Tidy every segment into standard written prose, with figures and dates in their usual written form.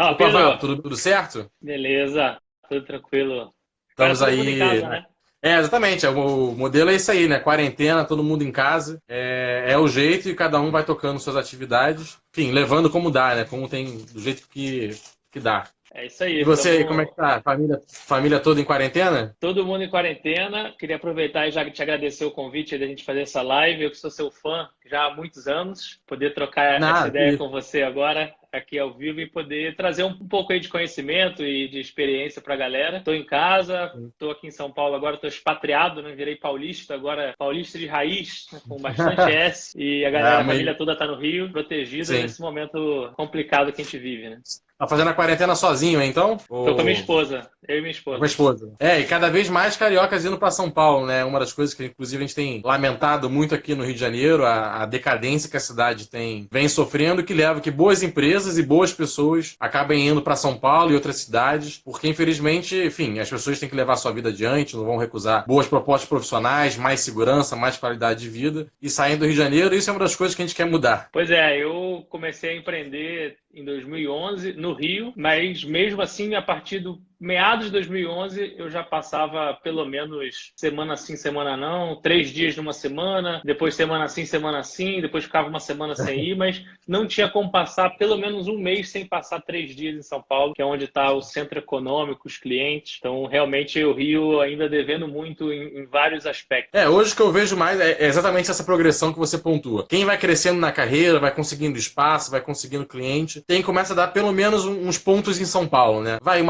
Fala, Opa, Fábio, Pedro. tudo certo? Beleza, tudo tranquilo. Agora Estamos todo mundo em aí, casa, né? né? Exatamente. O modelo é isso aí, né? Quarentena, todo mundo em casa. É o jeito e cada um vai tocando suas atividades. Enfim, levando como dá, né? Como tem, do jeito que dá. É isso E aí, você aí, como é estamos que tá? Família toda em quarentena? todo mundo em quarentena. Queria aproveitar e já te agradecer o convite da gente fazer essa live. Eu que sou seu fã já há muitos anos, poder trocar essa Nada, ideia com você agora, aqui ao vivo, e poder trazer um pouco aí de conhecimento e de experiência para a galera. Estou em casa, estou aqui em São Paulo agora, estou expatriado, né? Virei paulista, agora paulista de raiz, né? Com bastante S, e a Ah, galera, a família toda está no Rio, protegida sim. nesse momento complicado que a gente vive, né? Tá fazendo a quarentena sozinho, então? Tô com a minha Ou esposa, eu e minha com a esposa. esposa? E cada vez mais cariocas indo para São Paulo, né? Uma das coisas que, inclusive, a gente tem lamentado muito aqui no Rio de Janeiro, a decadência que a cidade vem sofrendo, que leva que boas empresas e boas pessoas acabem indo para São Paulo e outras cidades, porque, infelizmente, enfim, as pessoas têm que levar a sua vida adiante, não vão recusar boas propostas profissionais, mais segurança, mais qualidade de vida, e saindo do Rio de Janeiro, isso é uma das coisas que a gente quer mudar. Pois é, eu comecei a empreender em 2011 no Rio, mas mesmo assim, a partir do meados de 2011, eu já passava pelo menos semana sim, semana não, 3 dias numa semana, depois semana sim, depois ficava uma semana sem ir, mas não tinha como passar pelo menos um mês sem passar 3 dias em São Paulo, que é onde está o centro econômico, os clientes. Então, realmente, o Rio ainda devendo muito em vários aspectos. Hoje o que eu vejo mais é exatamente essa progressão que você pontua. Quem vai crescendo na carreira, vai conseguindo espaço, vai conseguindo cliente, começa a dar pelo menos uns pontos em São Paulo, né? Vai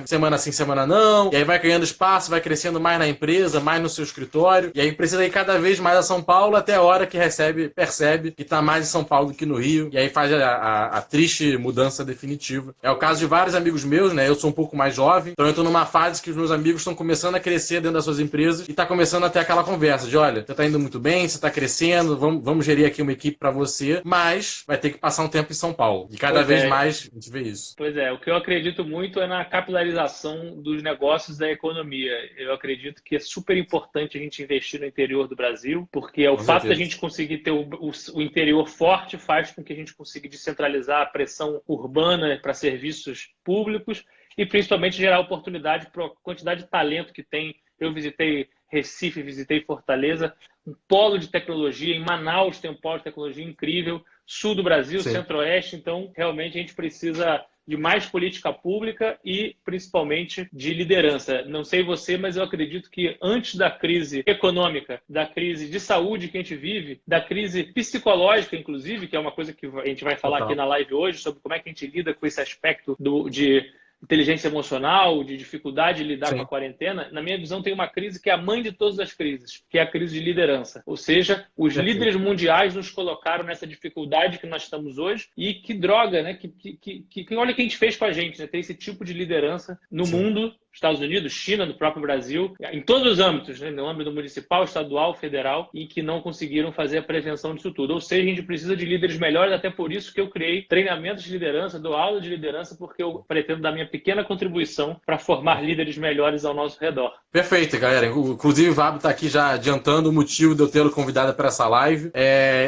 semana sim, semana não, e aí vai ganhando espaço, vai crescendo mais na empresa, mais no seu escritório, e aí precisa ir cada vez mais a São Paulo até a hora que percebe que tá mais em São Paulo do que no Rio, e aí faz a triste mudança definitiva. É o caso de vários amigos meus, né? Eu sou um pouco mais jovem, então eu tô numa fase que os meus amigos estão começando a crescer dentro das suas empresas e tá começando a ter aquela conversa de, olha, você tá indo muito bem, você tá crescendo, vamos gerir aqui uma equipe para você, mas vai ter que passar um tempo em São Paulo. E cada Pois vez é, mais a gente vê isso. Pois é, o que eu acredito muito é na capilarização dos negócios da economia. Eu acredito que é super importante a gente investir no interior do Brasil, porque o Com fato da certeza. gente conseguir ter o interior forte faz com que a gente consiga descentralizar a pressão urbana para serviços públicos e principalmente gerar oportunidade para a quantidade de talento que tem. Eu visitei Recife, visitei Fortaleza, um polo de tecnologia. Em Manaus tem um polo de tecnologia incrível. Sul do Brasil, Sim. Centro-Oeste. Então, realmente, a gente precisa de mais política pública e, principalmente, de liderança. Não sei você, mas eu acredito que antes da crise econômica, da crise de saúde que a gente vive, da crise psicológica, inclusive, que é uma coisa que a gente vai falar aqui Total. na live hoje, sobre como é que a gente lida com esse aspecto de inteligência emocional, de dificuldade de lidar com a Sim. quarentena, na minha visão tem uma crise que é a mãe de todas as crises, que é a crise de liderança. Ou seja, os líderes Perfeito. mundiais nos colocaram nessa dificuldade que nós estamos hoje e que droga, né? Que olha o que a gente fez com a gente, né? Ter esse tipo de liderança no Sim. mundo, Estados Unidos, China, no próprio Brasil, em todos os âmbitos, né? No âmbito municipal, estadual, federal, e que não conseguiram fazer a prevenção disso tudo. Ou seja, a gente precisa de líderes melhores, até por isso que eu criei treinamentos de liderança, dou aula de liderança, porque eu pretendo dar minha pequena contribuição para formar líderes melhores ao nosso redor. Perfeito, galera. Inclusive, o Vabo está aqui já adiantando o motivo de eu tê-lo convidado para essa live.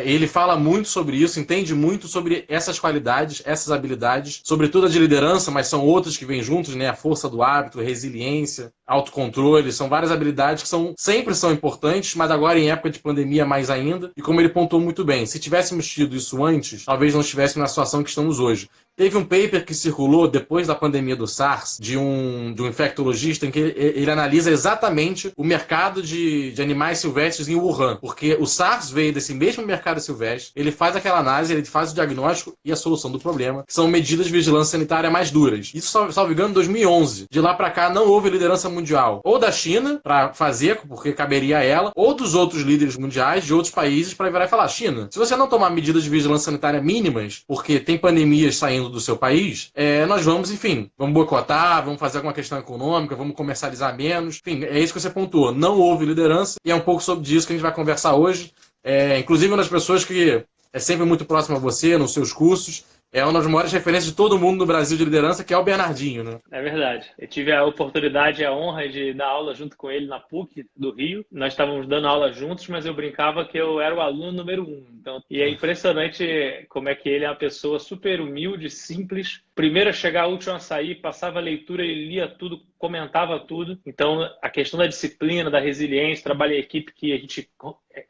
Ele fala muito sobre isso, entende muito sobre essas qualidades, essas habilidades, sobretudo a de liderança, mas são outras que vêm juntos, né? A força do hábito, resiliência, autocontrole, são várias habilidades que sempre são importantes, mas agora em época de pandemia mais ainda. E como ele pontuou muito bem, se tivéssemos tido isso antes, talvez não estivéssemos na situação que estamos hoje. Teve um paper que circulou depois da pandemia do SARS, de um infectologista, em que ele analisa exatamente o mercado de animais silvestres em Wuhan. Porque o SARS veio desse mesmo mercado silvestre, ele faz aquela análise, ele faz o diagnóstico e a solução do problema, que são medidas de vigilância sanitária mais duras. Isso, salvo engano, em 2011. De lá para cá, não houve liderança mundial. Ou da China, para fazer, porque caberia a ela, ou dos outros líderes mundiais de outros países para virar e falar: China, se você não tomar medidas de vigilância sanitária mínimas, porque tem pandemias saindo do seu país, nós vamos, enfim, vamos boicotar, vamos fazer alguma questão econômica, vamos comercializar menos. Enfim, é isso que você pontuou. Não houve liderança e é um pouco sobre isso que a gente vai conversar hoje. Inclusive, uma das pessoas que é sempre muito próxima a você, nos seus cursos, é uma das maiores referências de todo mundo no Brasil de liderança, que é o Bernardinho, né? É verdade. Eu tive a oportunidade e a honra de dar aula junto com ele na PUC do Rio. Nós estávamos dando aula juntos, mas eu brincava que eu era o aluno número 1. Então, e é impressionante como é que ele é uma pessoa super humilde, simples. Primeiro a chegar, último a sair, passava a leitura, ele lia tudo, comentava tudo. Então, a questão da disciplina, da resiliência, trabalho em equipe, que a gente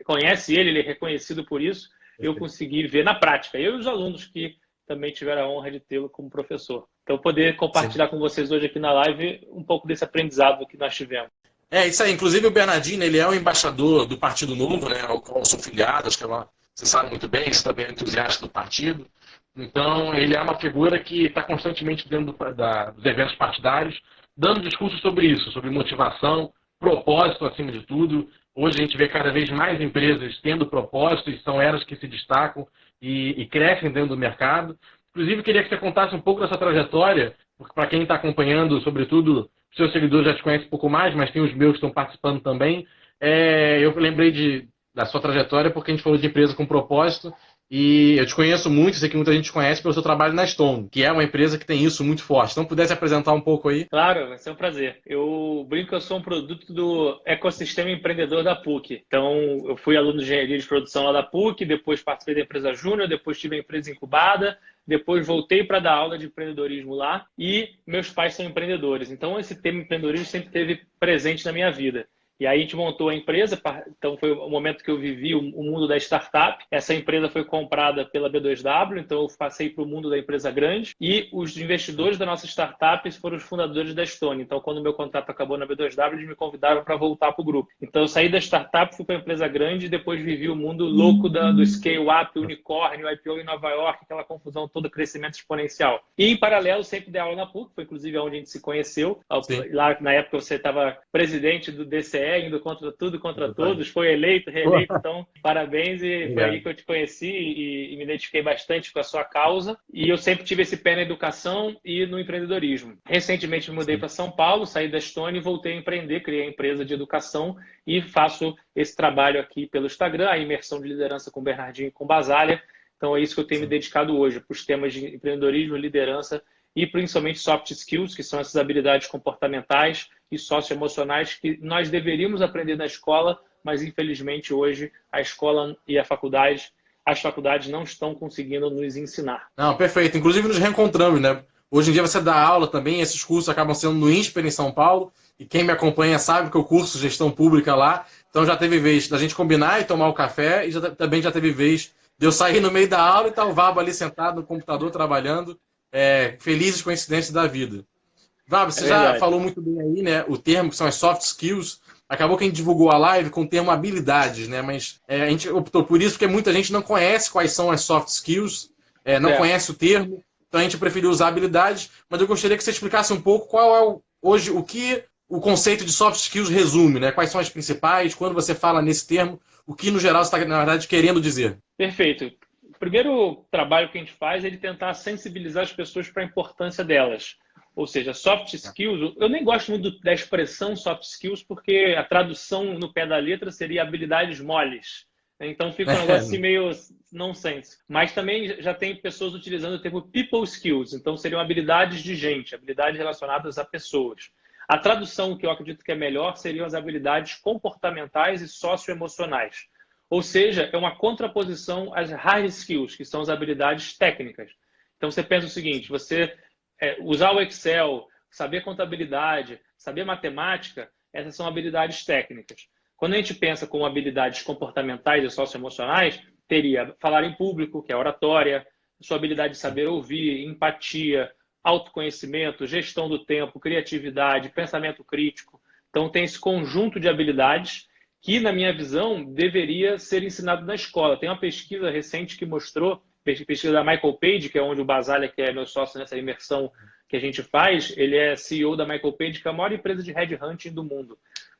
conhece ele é reconhecido por isso, eu consegui ver na prática. Eu e os alunos que também tiveram a honra de tê-lo como professor. Então, poder compartilhar com vocês hoje aqui na live um pouco desse aprendizado que nós tivemos. É isso aí. Inclusive, o Bernardino, ele é o embaixador do Partido Novo, né, ao qual eu sou filiado, acho que você sabe muito bem, você também é entusiasta do partido. Então, ele é uma figura que está constantemente dentro dos eventos partidários, dando discursos sobre isso, sobre motivação, propósito acima de tudo. Hoje a gente vê cada vez mais empresas tendo propósito e são elas que se destacam e crescem dentro do mercado. Inclusive, queria que você contasse um pouco dessa trajetória, porque para quem está acompanhando, sobretudo, seus seguidores já te conhecem um pouco mais, mas tem os meus que estão participando também. Eu lembrei da sua trajetória porque a gente falou de empresa com propósito e eu te conheço muito, sei que muita gente conhece pelo seu trabalho na Stone, que é uma empresa que tem isso muito forte. Então, pudesse apresentar um pouco aí? Claro, vai ser um prazer. Eu brinco que eu sou um produto do ecossistema empreendedor da PUC. Então, eu fui aluno de engenharia de produção lá da PUC, depois participei da empresa Júnior, depois tive a empresa incubada, depois voltei para dar aula de empreendedorismo lá e meus pais são empreendedores. Então, esse tema empreendedorismo sempre esteve presente na minha vida. E aí a gente montou a empresa, então foi o momento que eu vivi o mundo da startup. Essa empresa foi comprada pela B2W, então eu passei para o mundo da empresa grande. E os investidores da nossa startup foram os fundadores da Stone. Então, quando o meu contrato acabou na B2W, eles me convidaram para voltar para o grupo. Então, eu saí da startup, fui para a empresa grande e depois vivi o mundo louco do scale-up, unicórnio, IPO em Nova York, aquela confusão toda, crescimento exponencial. E, em paralelo, sempre dei aula na PUC, foi inclusive onde a gente se conheceu. Sim. Lá, na época, você estava presidente do DCE, indo contra tudo, contra todos, foi eleito, reeleito, então parabéns, e foi aí que eu te conheci e me identifiquei bastante com a sua causa, e eu sempre tive esse pé na educação e no empreendedorismo. Recentemente me mudei para São Paulo, saí da Stone e voltei a empreender, criei a empresa de educação e faço esse trabalho aqui pelo Instagram, a imersão de liderança com o Bernardinho e com o Basália. Então é isso que eu tenho me dedicado hoje, para os temas de empreendedorismo, liderança e principalmente soft skills, que são essas habilidades comportamentais e socioemocionais que nós deveríamos aprender na escola, mas infelizmente hoje a escola e as faculdades não estão conseguindo nos ensinar. Não, perfeito. Inclusive nos reencontramos, né? Hoje em dia você dá aula também, esses cursos acabam sendo no INSPER em São Paulo, e quem me acompanha sabe que eu curso gestão pública lá, então já teve vez da gente combinar e tomar o café, e também já teve vez de eu sair no meio da aula e estar o Vabo ali sentado no computador trabalhando, felizes coincidências da vida. Vabo, você já falou muito bem aí, né? O termo que são as soft skills. Acabou que a gente divulgou a live com o termo habilidades, né? Mas a gente optou por isso porque muita gente não conhece quais são as soft skills, não conhece o termo, então a gente preferiu usar habilidades. Mas eu gostaria que você explicasse um pouco qual é hoje o que o conceito de soft skills resume, né? Quais são as principais, quando você fala nesse termo, o que no geral você está, na verdade, querendo dizer. Perfeito. O primeiro trabalho que a gente faz é de tentar sensibilizar as pessoas para a importância delas. Ou seja, soft skills, eu nem gosto muito da expressão soft skills, porque a tradução no pé da letra seria habilidades moles. Então fica um negócio assim meio nonsense. Mas também já tem pessoas utilizando o termo people skills, então seriam habilidades de gente, habilidades relacionadas a pessoas. A tradução que eu acredito que é melhor seriam as habilidades comportamentais e socioemocionais. Ou seja, é uma contraposição às hard skills, que são as habilidades técnicas. Então você pensa o seguinte, você usar o Excel, saber contabilidade, saber matemática, essas são habilidades técnicas. Quando a gente pensa com habilidades comportamentais e socioemocionais, teria falar em público, que é oratória, sua habilidade de saber ouvir, empatia, autoconhecimento, gestão do tempo, criatividade, pensamento crítico. Então tem esse conjunto de habilidades que, na minha visão, deveria ser ensinado na escola. Tem uma pesquisa recente que mostrou, pesquisa da Michael Page, que é onde o Basália, que é meu sócio nessa imersão que a gente faz, ele é CEO da Michael Page, que é a maior empresa de headhunting do mundo.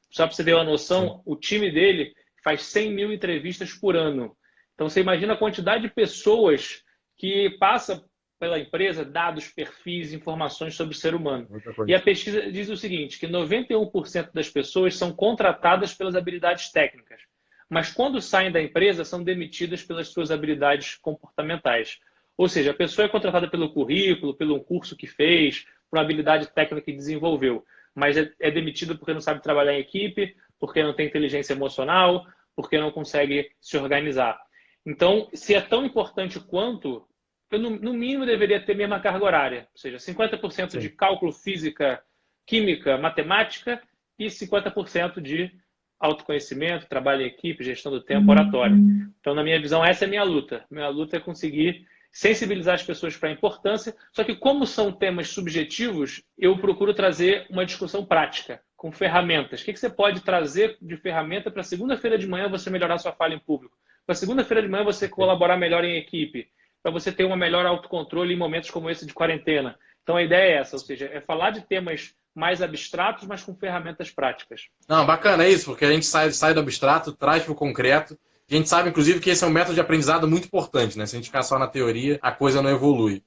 Só para você ter uma noção, o time dele faz 100 mil entrevistas por ano. Então, você imagina a quantidade de pessoas que passa pela empresa, dados, perfis, informações sobre o ser humano. E a pesquisa diz o seguinte, que 91% das pessoas são contratadas pelas habilidades técnicas, mas quando saem da empresa são demitidas pelas suas habilidades comportamentais. Ou seja, a pessoa é contratada pelo currículo, pelo curso que fez, por uma habilidade técnica que desenvolveu, mas é demitida porque não sabe trabalhar em equipe, porque não tem inteligência emocional, porque não consegue se organizar. Então, se é tão importante quanto, eu, no mínimo deveria ter a mesma carga horária, ou seja, 50% de Sim. cálculo, física, química, matemática e 50% de autoconhecimento, trabalho em equipe, gestão do tempo, oratório. Então, na minha visão, essa é a minha luta. Minha luta é conseguir sensibilizar as pessoas para a importância, só que como são temas subjetivos, eu procuro trazer uma discussão prática, com ferramentas. O que você pode trazer de ferramenta para segunda-feira de manhã você melhorar sua fala em público? Para segunda-feira de manhã você colaborar melhor em equipe? Para você ter um melhor autocontrole em momentos como esse de quarentena? Então a ideia é essa, ou seja, é falar de temas mais abstratos, mas com ferramentas práticas. Não, bacana é isso, porque a gente sai do abstrato, traz para o concreto. A gente sabe, inclusive, que esse é um método de aprendizado muito importante, né? Se a gente ficar só na teoria, a coisa não evolui.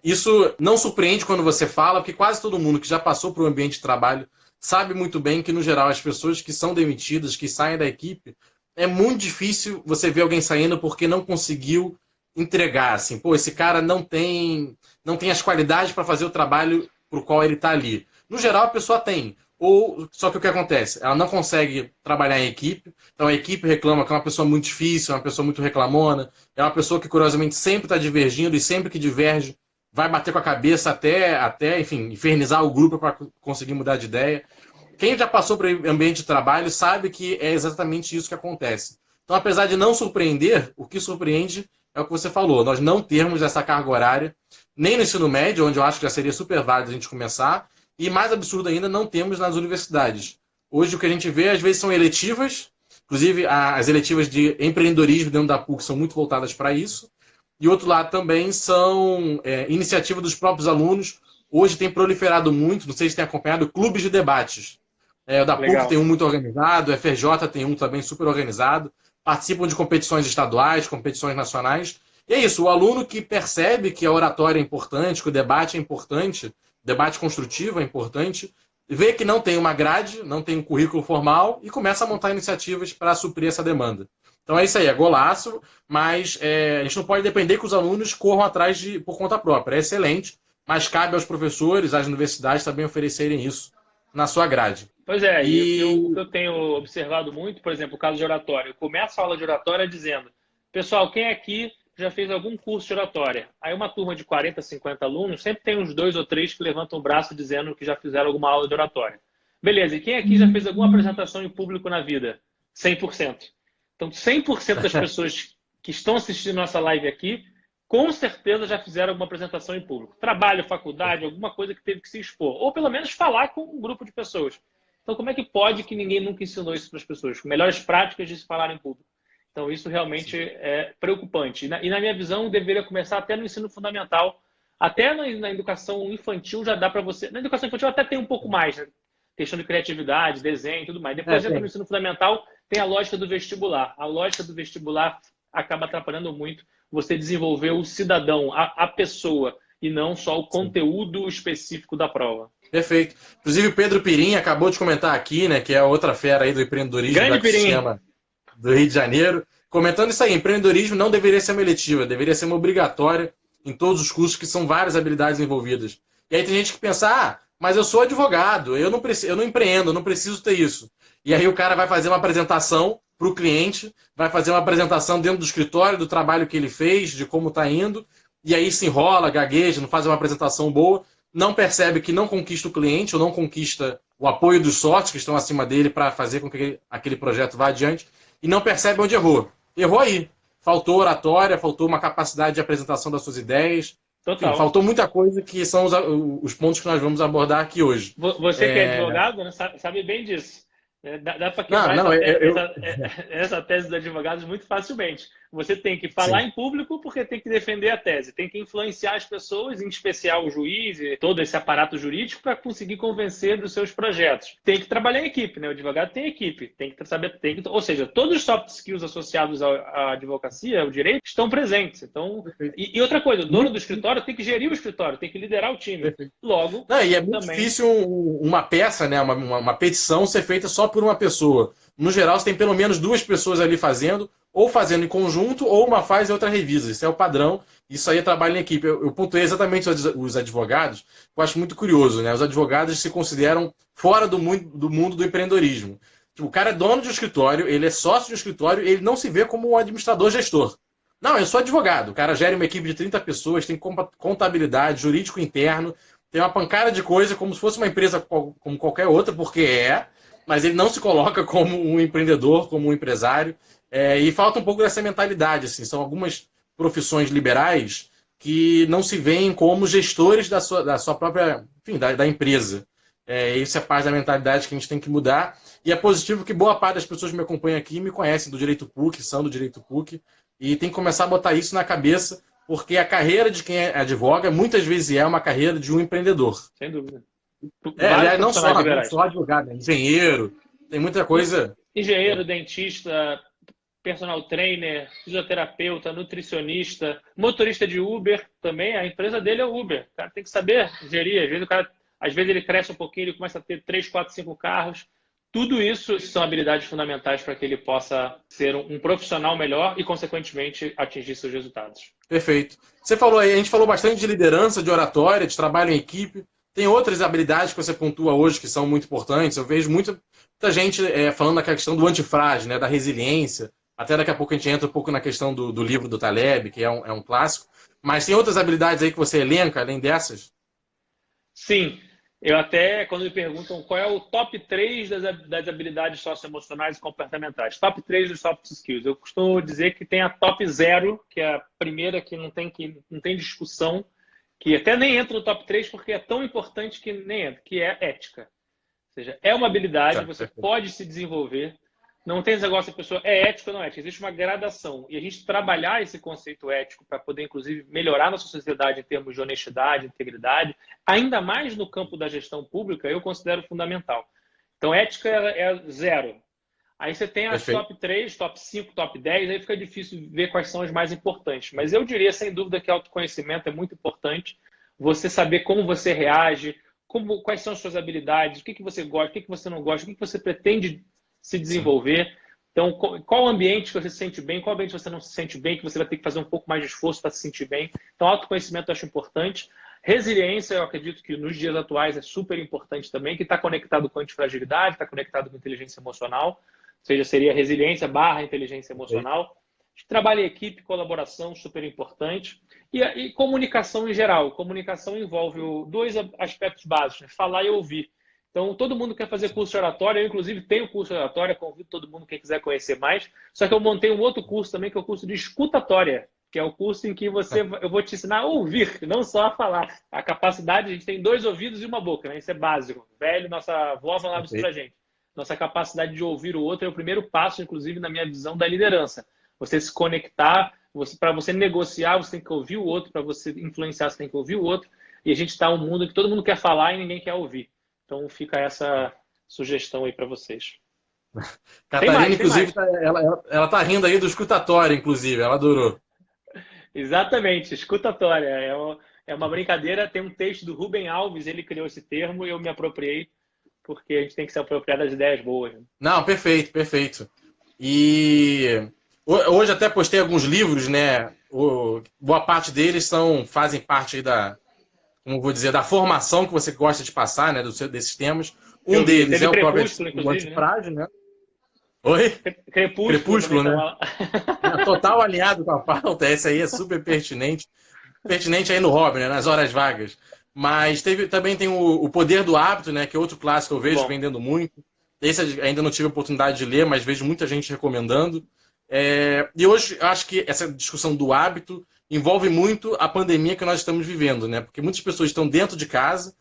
Isso não surpreende quando você fala, porque quase todo mundo que já passou por um ambiente de trabalho sabe muito bem que, no geral, as pessoas que são demitidas, que saem da equipe, é muito difícil você ver alguém saindo porque não conseguiu entregar, assim. Pô, esse cara não tem as qualidades para fazer o trabalho pro qual ele está ali. No geral, a pessoa tem. Só que o que acontece? Ela não consegue trabalhar em equipe, então a equipe reclama que é uma pessoa muito difícil, é uma pessoa muito reclamona, é uma pessoa que, curiosamente, sempre está divergindo e sempre que diverge vai bater com a cabeça até enfim, infernizar o grupo para conseguir mudar de ideia. Quem já passou por ambiente de trabalho sabe que é exatamente isso que acontece. Então, apesar de não surpreender, o que surpreende é o que você falou, nós não termos essa carga horária, nem no ensino médio, onde eu acho que já seria super válido a gente começar, e mais absurdo ainda, não temos nas universidades. Hoje o que a gente vê, às vezes, são eletivas, inclusive as eletivas de empreendedorismo dentro da PUC são muito voltadas para isso, e outro lado também são iniciativa dos próprios alunos. Hoje tem proliferado muito, não sei se tem acompanhado, clubes de debates. O da PUC Legal. tem um muito organizado, o FRJ tem um também super organizado, participam de competições estaduais, competições nacionais. E é isso, o aluno que percebe que a oratória é importante, que o debate é importante, debate construtivo é importante, vê que não tem uma grade, não tem um currículo formal e começa a montar iniciativas para suprir essa demanda. Então é isso aí, é golaço, mas a gente não pode depender que os alunos corram atrás por conta própria. É excelente, mas cabe aos professores, às universidades também oferecerem isso na sua grade. Pois é, e o que eu tenho observado muito, por exemplo, o caso de oratória. Eu começo a aula de oratória dizendo, pessoal, quem aqui já fez algum curso de oratória? Aí uma turma de 40, 50 alunos, sempre tem uns 2 ou 3 que levantam o braço dizendo que já fizeram alguma aula de oratória. Beleza, e quem aqui já fez alguma apresentação em público na vida? 100%. Então, 100% das pessoas que estão assistindo nossa live aqui, com certeza já fizeram alguma apresentação em público. Trabalho, faculdade, alguma coisa que teve que se expor. Ou pelo menos falar com um grupo de pessoas. Então, como é que pode que ninguém nunca ensinou isso para as pessoas? Melhores práticas de se falar em público. Então, isso realmente é preocupante. E na minha visão, deveria começar até no ensino fundamental. Até na educação infantil já dá para você... Na educação infantil até tem um pouco mais, né? Questão de criatividade, desenho e tudo mais. Depois entra no ensino fundamental, tem a lógica do vestibular. A lógica do vestibular acaba atrapalhando muito você desenvolver o cidadão, a pessoa, e não só o conteúdo específico da prova. Perfeito. Inclusive o Pedro Pirim acabou de comentar aqui, né, que é outra fera aí do empreendedorismo Grande do ecossistema do Rio de Janeiro, comentando isso aí, empreendedorismo não deveria ser uma eletiva, deveria ser uma obrigatória em todos os cursos, que são várias habilidades envolvidas. E aí tem gente que pensa, mas eu sou advogado, eu não empreendo, eu não preciso ter isso. E aí o cara vai fazer uma apresentação para o cliente, vai fazer uma apresentação dentro do escritório, do trabalho que ele fez, de como está indo, e aí se enrola, gagueja, não faz uma apresentação boa, não percebe que não conquista o cliente ou não conquista o apoio dos sócios que estão acima dele para fazer com que aquele projeto vá adiante, e não percebe onde errou. Errou aí. Faltou oratória, faltou uma capacidade de apresentação das suas ideias. Total. Enfim, faltou muita coisa, que são os pontos que nós vamos abordar aqui hoje. Você que é advogado, né, sabe bem disso. Dá para quebrar essa tese dos advogados muito facilmente. Você tem que falar em público porque tem que defender a tese, tem que influenciar as pessoas, em especial o juiz e todo esse aparato jurídico, para conseguir convencer dos seus projetos. Tem que trabalhar em equipe, né? O advogado tem equipe, tem que saber, ou seja, todos os soft skills associados à advocacia, ao direito, estão presentes. Então, e outra coisa, o dono do escritório tem que gerir o escritório, tem que liderar o time. Logo, e é muito difícil uma peça, né? Uma petição ser feita só por uma pessoa. No geral, você tem pelo menos 2 pessoas ali fazendo, ou fazendo em conjunto, ou uma faz e outra revisa. Isso é o padrão, isso aí é trabalho em equipe. Eu pontuei exatamente os advogados, eu acho muito curioso, né? Os advogados se consideram fora do mundo do empreendedorismo. Tipo, o cara é dono de um escritório, ele é sócio de um escritório, ele não se vê como um administrador-gestor. Não, eu sou advogado. O cara gera uma equipe de 30 pessoas, tem contabilidade, jurídico interno, tem uma pancada de coisa como se fosse uma empresa como qualquer outra, porque mas ele não se coloca como um empreendedor, como um empresário. E falta um pouco dessa mentalidade. Assim, são algumas profissões liberais que não se veem como gestores da sua própria, enfim, da empresa. Isso é parte da mentalidade que a gente tem que mudar. E é positivo que boa parte das pessoas que me acompanham aqui me conhecem do Direito PUC, são do Direito PUC, e tem que começar a botar isso na cabeça, porque a carreira de quem advoga muitas vezes é uma carreira de um empreendedor. Sem dúvida. Aliás, não só advogado, né? Engenheiro, tem muita coisa. Engenheiro, dentista, personal trainer, fisioterapeuta, nutricionista, motorista de Uber também. A empresa dele é o Uber. O cara tem que saber gerir. Às vezes ele cresce um pouquinho, ele começa a ter 3, 4, 5 carros. Tudo isso são habilidades fundamentais para que ele possa ser um profissional melhor e, consequentemente, atingir seus resultados. Perfeito. Você falou aí, a gente falou bastante de liderança, de oratória, de trabalho em equipe. Tem outras habilidades que você pontua hoje que são muito importantes. Eu vejo muita gente falando daquela questão do antifrágil, né, da resiliência. Até daqui a pouco a gente entra um pouco na questão do livro do Taleb, que é um clássico. Mas tem outras habilidades aí que você elenca, além dessas? Sim. Eu até, quando me perguntam qual é o top 3 das habilidades socioemocionais e comportamentais, top 3 dos soft skills, eu costumo dizer que tem a top 0, que é a primeira que não tem discussão, que até nem entra no top 3 porque é tão importante que nem entra, que é ética. Ou seja, é uma habilidade, você pode se desenvolver. Não tem esse negócio, a pessoa é ética ou não é ética. Existe uma gradação. E a gente trabalhar esse conceito ético para poder, inclusive, melhorar nossa sociedade em termos de honestidade, integridade, ainda mais no campo da gestão pública, eu considero fundamental. Então, ética é 0. Aí você tem as top 3, top 5, top 10, aí fica difícil ver quais são as mais importantes. Mas eu diria, sem dúvida, que autoconhecimento é muito importante. Você saber como você reage, quais são as suas habilidades, o que você gosta, o que você não gosta, o que você pretende se desenvolver. Então, qual ambiente que você se sente bem, qual ambiente você não se sente bem, que você vai ter que fazer um pouco mais de esforço para se sentir bem. Então, autoconhecimento eu acho importante. Resiliência, eu acredito que nos dias atuais é super importante também, que está conectado com antifragilidade, está conectado com inteligência emocional, ou seja, seria resiliência / inteligência emocional. Trabalho em equipe, colaboração, super importante. E comunicação em geral. Comunicação envolve 2 aspectos básicos, né? Falar e ouvir. Então, todo mundo quer fazer curso de oratória. Eu, inclusive, tenho curso de oratória. Convido todo mundo, quem quiser conhecer mais. Só que eu montei um outro curso também, que é o curso de escutatória, que é o curso em que eu vou te ensinar a ouvir, não só a falar. A capacidade, a gente tem 2 ouvidos e uma boca, né? Isso é básico. Velho, nossa avó falava isso pra gente. Nossa capacidade de ouvir o outro é o primeiro passo, inclusive, na minha visão da liderança. Você se conectar, para você negociar, você tem que ouvir o outro, para você influenciar, você tem que ouvir o outro. E a gente está em um mundo que todo mundo quer falar e ninguém quer ouvir. Então fica essa sugestão aí para vocês. Catarina, inclusive, ela tá rindo aí do escutatório, inclusive, ela adorou. Exatamente, escutatória. É uma brincadeira, tem um texto do Rubem Alves, ele criou esse termo e eu me apropriei, porque a gente tem que se apropriar das ideias boas. Não, perfeito, perfeito. E hoje até postei alguns livros, né? Boa parte deles fazem parte aí como vou dizer, da formação que você gosta de passar, né? Desses temas. Um deles é o próprio antifrágil, né? Oi? Crepúsculo, né? Total alinhado com a pauta. Esse aí é super pertinente. Pertinente aí no hobby, né? Nas horas vagas. Mas também tem o Poder do Hábito, né? Que é outro clássico que eu vejo vendendo muito. Esse ainda não tive a oportunidade de ler, mas vejo muita gente recomendando. E hoje eu acho que essa discussão do hábito envolve muito a pandemia que nós estamos vivendo, né? Porque muitas pessoas estão dentro de casa,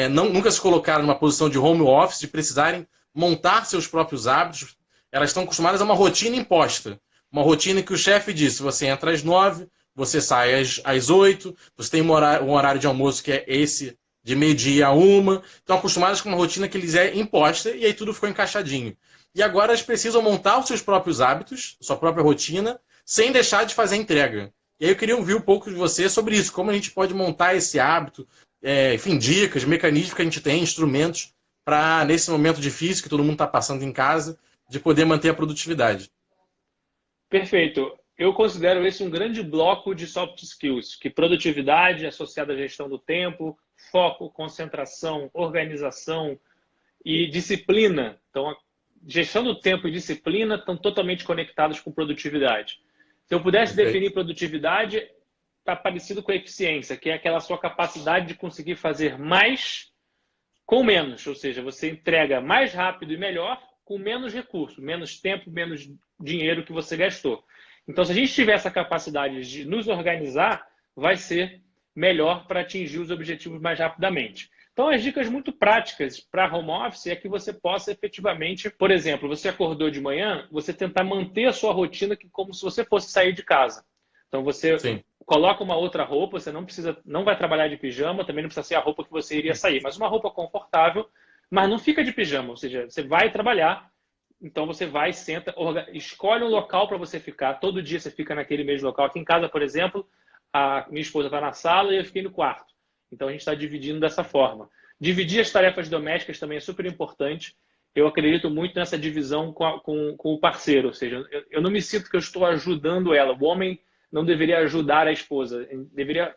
nunca se colocaram numa posição de home office, de precisarem montar seus próprios hábitos. Elas estão acostumadas a uma rotina imposta. Uma rotina que o chefe diz, você entra às 9, você sai às 8, você tem um horário de almoço que é esse de meio-dia a 1. Estão acostumadas com uma rotina que lhes é imposta e aí tudo ficou encaixadinho. E agora elas precisam montar os seus próprios hábitos, sua própria rotina, sem deixar de fazer a entrega. E aí eu queria ouvir um pouco de você sobre isso, como a gente pode montar esse hábito, enfim, dicas, mecanismos que a gente tem, instrumentos, para, nesse momento difícil que todo mundo está passando em casa, de poder manter a produtividade. Perfeito. Eu considero esse um grande bloco de soft skills, que produtividade associada à gestão do tempo, foco, concentração, organização e disciplina. Então, a gestão do tempo e disciplina estão totalmente conectados com produtividade. Se eu pudesse Perfeito. definir produtividade, está parecido com a eficiência, que é aquela sua capacidade de conseguir fazer mais com menos, ou seja, você entrega mais rápido e melhor com menos recurso, menos tempo, menos dinheiro que você gastou. Então, se a gente tiver essa capacidade de nos organizar, vai ser melhor para atingir os objetivos mais rapidamente. Então, as dicas muito práticas para home office é que você possa efetivamente, por exemplo, você acordou de manhã, você tentar manter a sua rotina como se você fosse sair de casa. Então, você Sim. coloca uma outra roupa, você não vai trabalhar de pijama, também não precisa ser a roupa que você iria sair, mas uma roupa confortável, mas não fica de pijama, ou seja, você vai trabalhar, então você vai, senta, escolhe um local para você ficar, todo dia você fica naquele mesmo local. Aqui em casa, por exemplo, a minha esposa está na sala e eu fiquei no quarto. Então a gente está dividindo dessa forma. Dividir as tarefas domésticas também é super importante. Eu acredito muito nessa divisão com o parceiro, ou seja, eu não me sinto que eu estou ajudando ela. O homem não deveria ajudar a esposa, deveria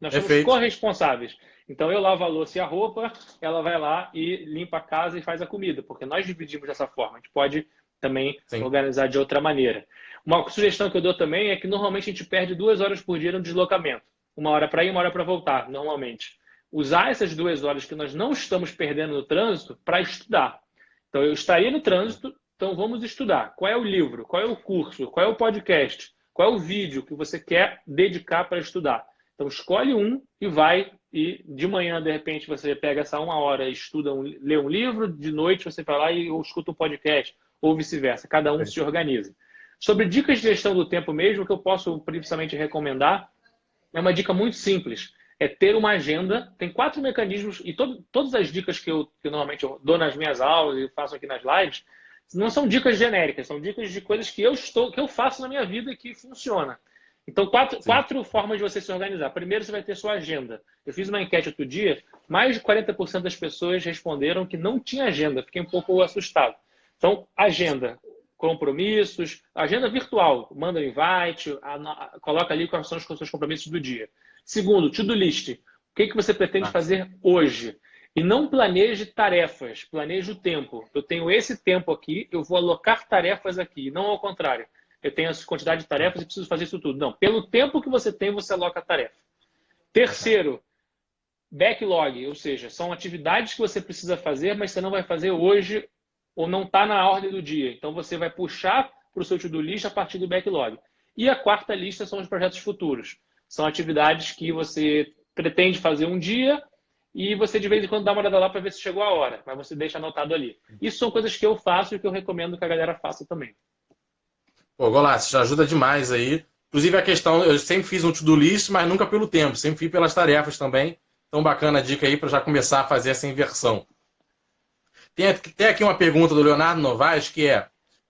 nós somos Perfeito. corresponsáveis. Então eu lavo a louça e a roupa, ela vai lá e limpa a casa e faz a comida, porque nós dividimos dessa forma. A gente pode também Sim. organizar de outra maneira. Uma sugestão que eu dou também é que normalmente a gente perde 2 horas por dia no deslocamento. 1 hora para ir, 1 hora para voltar, normalmente. Usar essas 2 horas que nós não estamos perdendo no trânsito para estudar. Então eu estaria no trânsito, então vamos estudar. Qual é o livro? Qual é o curso? Qual é o podcast? Qual é o vídeo que você quer dedicar para estudar? Então, escolhe um e vai. E de manhã, de repente, você pega essa 1 hora e estuda, lê um livro. De noite, você vai lá e escuta um podcast. Ou vice-versa. Cada um se organiza. Sobre dicas de gestão do tempo mesmo, que eu posso principalmente recomendar, é uma dica muito simples. É ter uma agenda. Tem 4 mecanismos. E todas as dicas que normalmente eu dou nas minhas aulas e faço aqui nas lives, não são dicas genéricas. São dicas de coisas que eu faço na minha vida e que funciona. Então, quatro formas de você se organizar. Primeiro, você vai ter sua agenda. Eu fiz uma enquete outro dia, mais de 40% das pessoas responderam que não tinha agenda. Fiquei um pouco assustado. Então, agenda, compromissos, agenda virtual. Manda um invite, coloca ali quais são os seus compromissos do dia. Segundo, to-do list. O que você pretende fazer hoje? E não planeje tarefas, planeje o tempo. Eu tenho esse tempo aqui, eu vou alocar tarefas aqui, não ao contrário. Eu tenho essa quantidade de tarefas e preciso fazer isso tudo. Não, pelo tempo que você tem, você aloca a tarefa. Terceiro, backlog, ou seja, são atividades que você precisa fazer, mas você não vai fazer hoje ou não está na ordem do dia. Então, você vai puxar para o seu to-do list a partir do backlog. E a quarta lista são os projetos futuros. São atividades que você pretende fazer um dia e você de vez em quando dá uma olhada lá para ver se chegou a hora, mas você deixa anotado ali. Isso são coisas que eu faço e que eu recomendo que a galera faça também. Pô, Goulart, já ajuda demais aí. Inclusive a questão, eu sempre fiz um to-do list, mas nunca pelo tempo, sempre fui pelas tarefas também. Então bacana a dica aí para já começar a fazer essa inversão. Tem aqui uma pergunta do Leonardo Novaes, que é: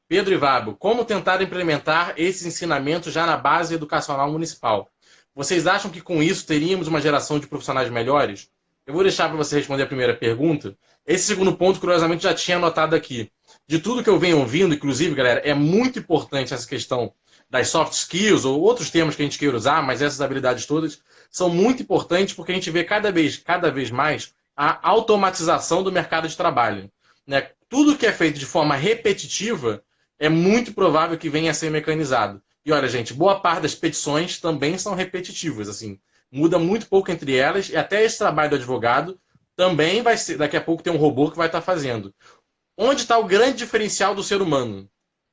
Pedro e Vabo, como tentar implementar esses ensinamentos já na base educacional municipal? Vocês acham que com isso teríamos uma geração de profissionais melhores? Eu vou deixar para você responder a primeira pergunta. Esse segundo ponto, curiosamente, já tinha anotado aqui. De tudo que eu venho ouvindo, inclusive, galera, é muito importante essa questão das soft skills ou outros termos que a gente queira usar, mas essas habilidades todas são muito importantes porque a gente vê cada vez mais a automatização do mercado de trabalho. Né? Tudo que é feito de forma repetitiva é muito provável que venha a ser mecanizado. E olha, gente, boa parte das petições também são repetitivas, assim. Muda muito pouco entre elas e até esse trabalho do advogado também vai ser, daqui a pouco tem um robô que vai estar fazendo. Onde está o grande diferencial do ser humano?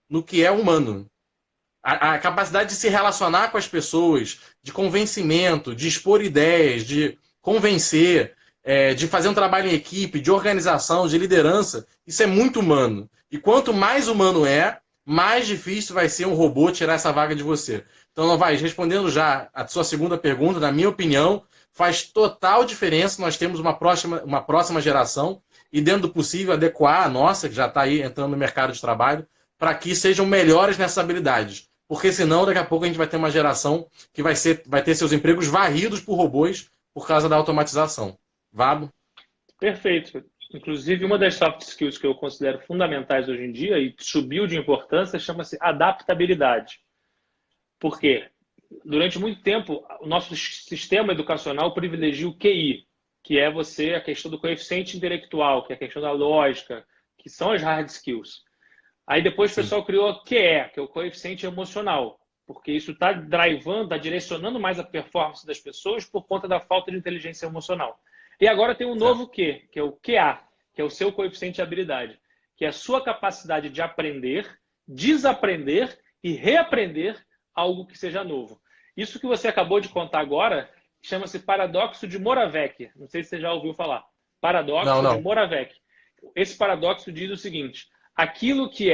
No que é humano. A capacidade de se relacionar com as pessoas, de convencimento, de expor ideias, de convencer, de fazer um trabalho em equipe, de organização, de liderança, isso é muito humano. E quanto mais humano é, mais difícil vai ser um robô tirar essa vaga de você. Então, Novaes, respondendo já a sua segunda pergunta, na minha opinião, faz total diferença nós temos uma próxima geração e, dentro do possível, adequar a nossa, que já está aí entrando no mercado de trabalho, para que sejam melhores nessas habilidades. Porque senão, daqui a pouco, a gente vai ter uma geração que vai ter seus empregos varridos por robôs por causa da automatização. Vabo? Perfeito. Inclusive, uma das soft skills que eu considero fundamentais hoje em dia e subiu de importância chama-se adaptabilidade. Por quê? Durante muito tempo, o nosso sistema educacional privilegia o QI, que é a questão do coeficiente intelectual, que é a questão da lógica, que são as hard skills. Aí depois o Sim. pessoal criou o QE, que é o coeficiente emocional, porque isso está drivando, está direcionando mais a performance das pessoas por conta da falta de inteligência emocional. E agora tem um novo Q, que é o QA, que é o seu coeficiente de habilidade, que é a sua capacidade de aprender, desaprender e reaprender algo que seja novo. Isso que você acabou de contar agora chama-se paradoxo de Moravec. Não sei se você já ouviu falar. Paradoxo de Moravec. Esse paradoxo diz o seguinte: aquilo que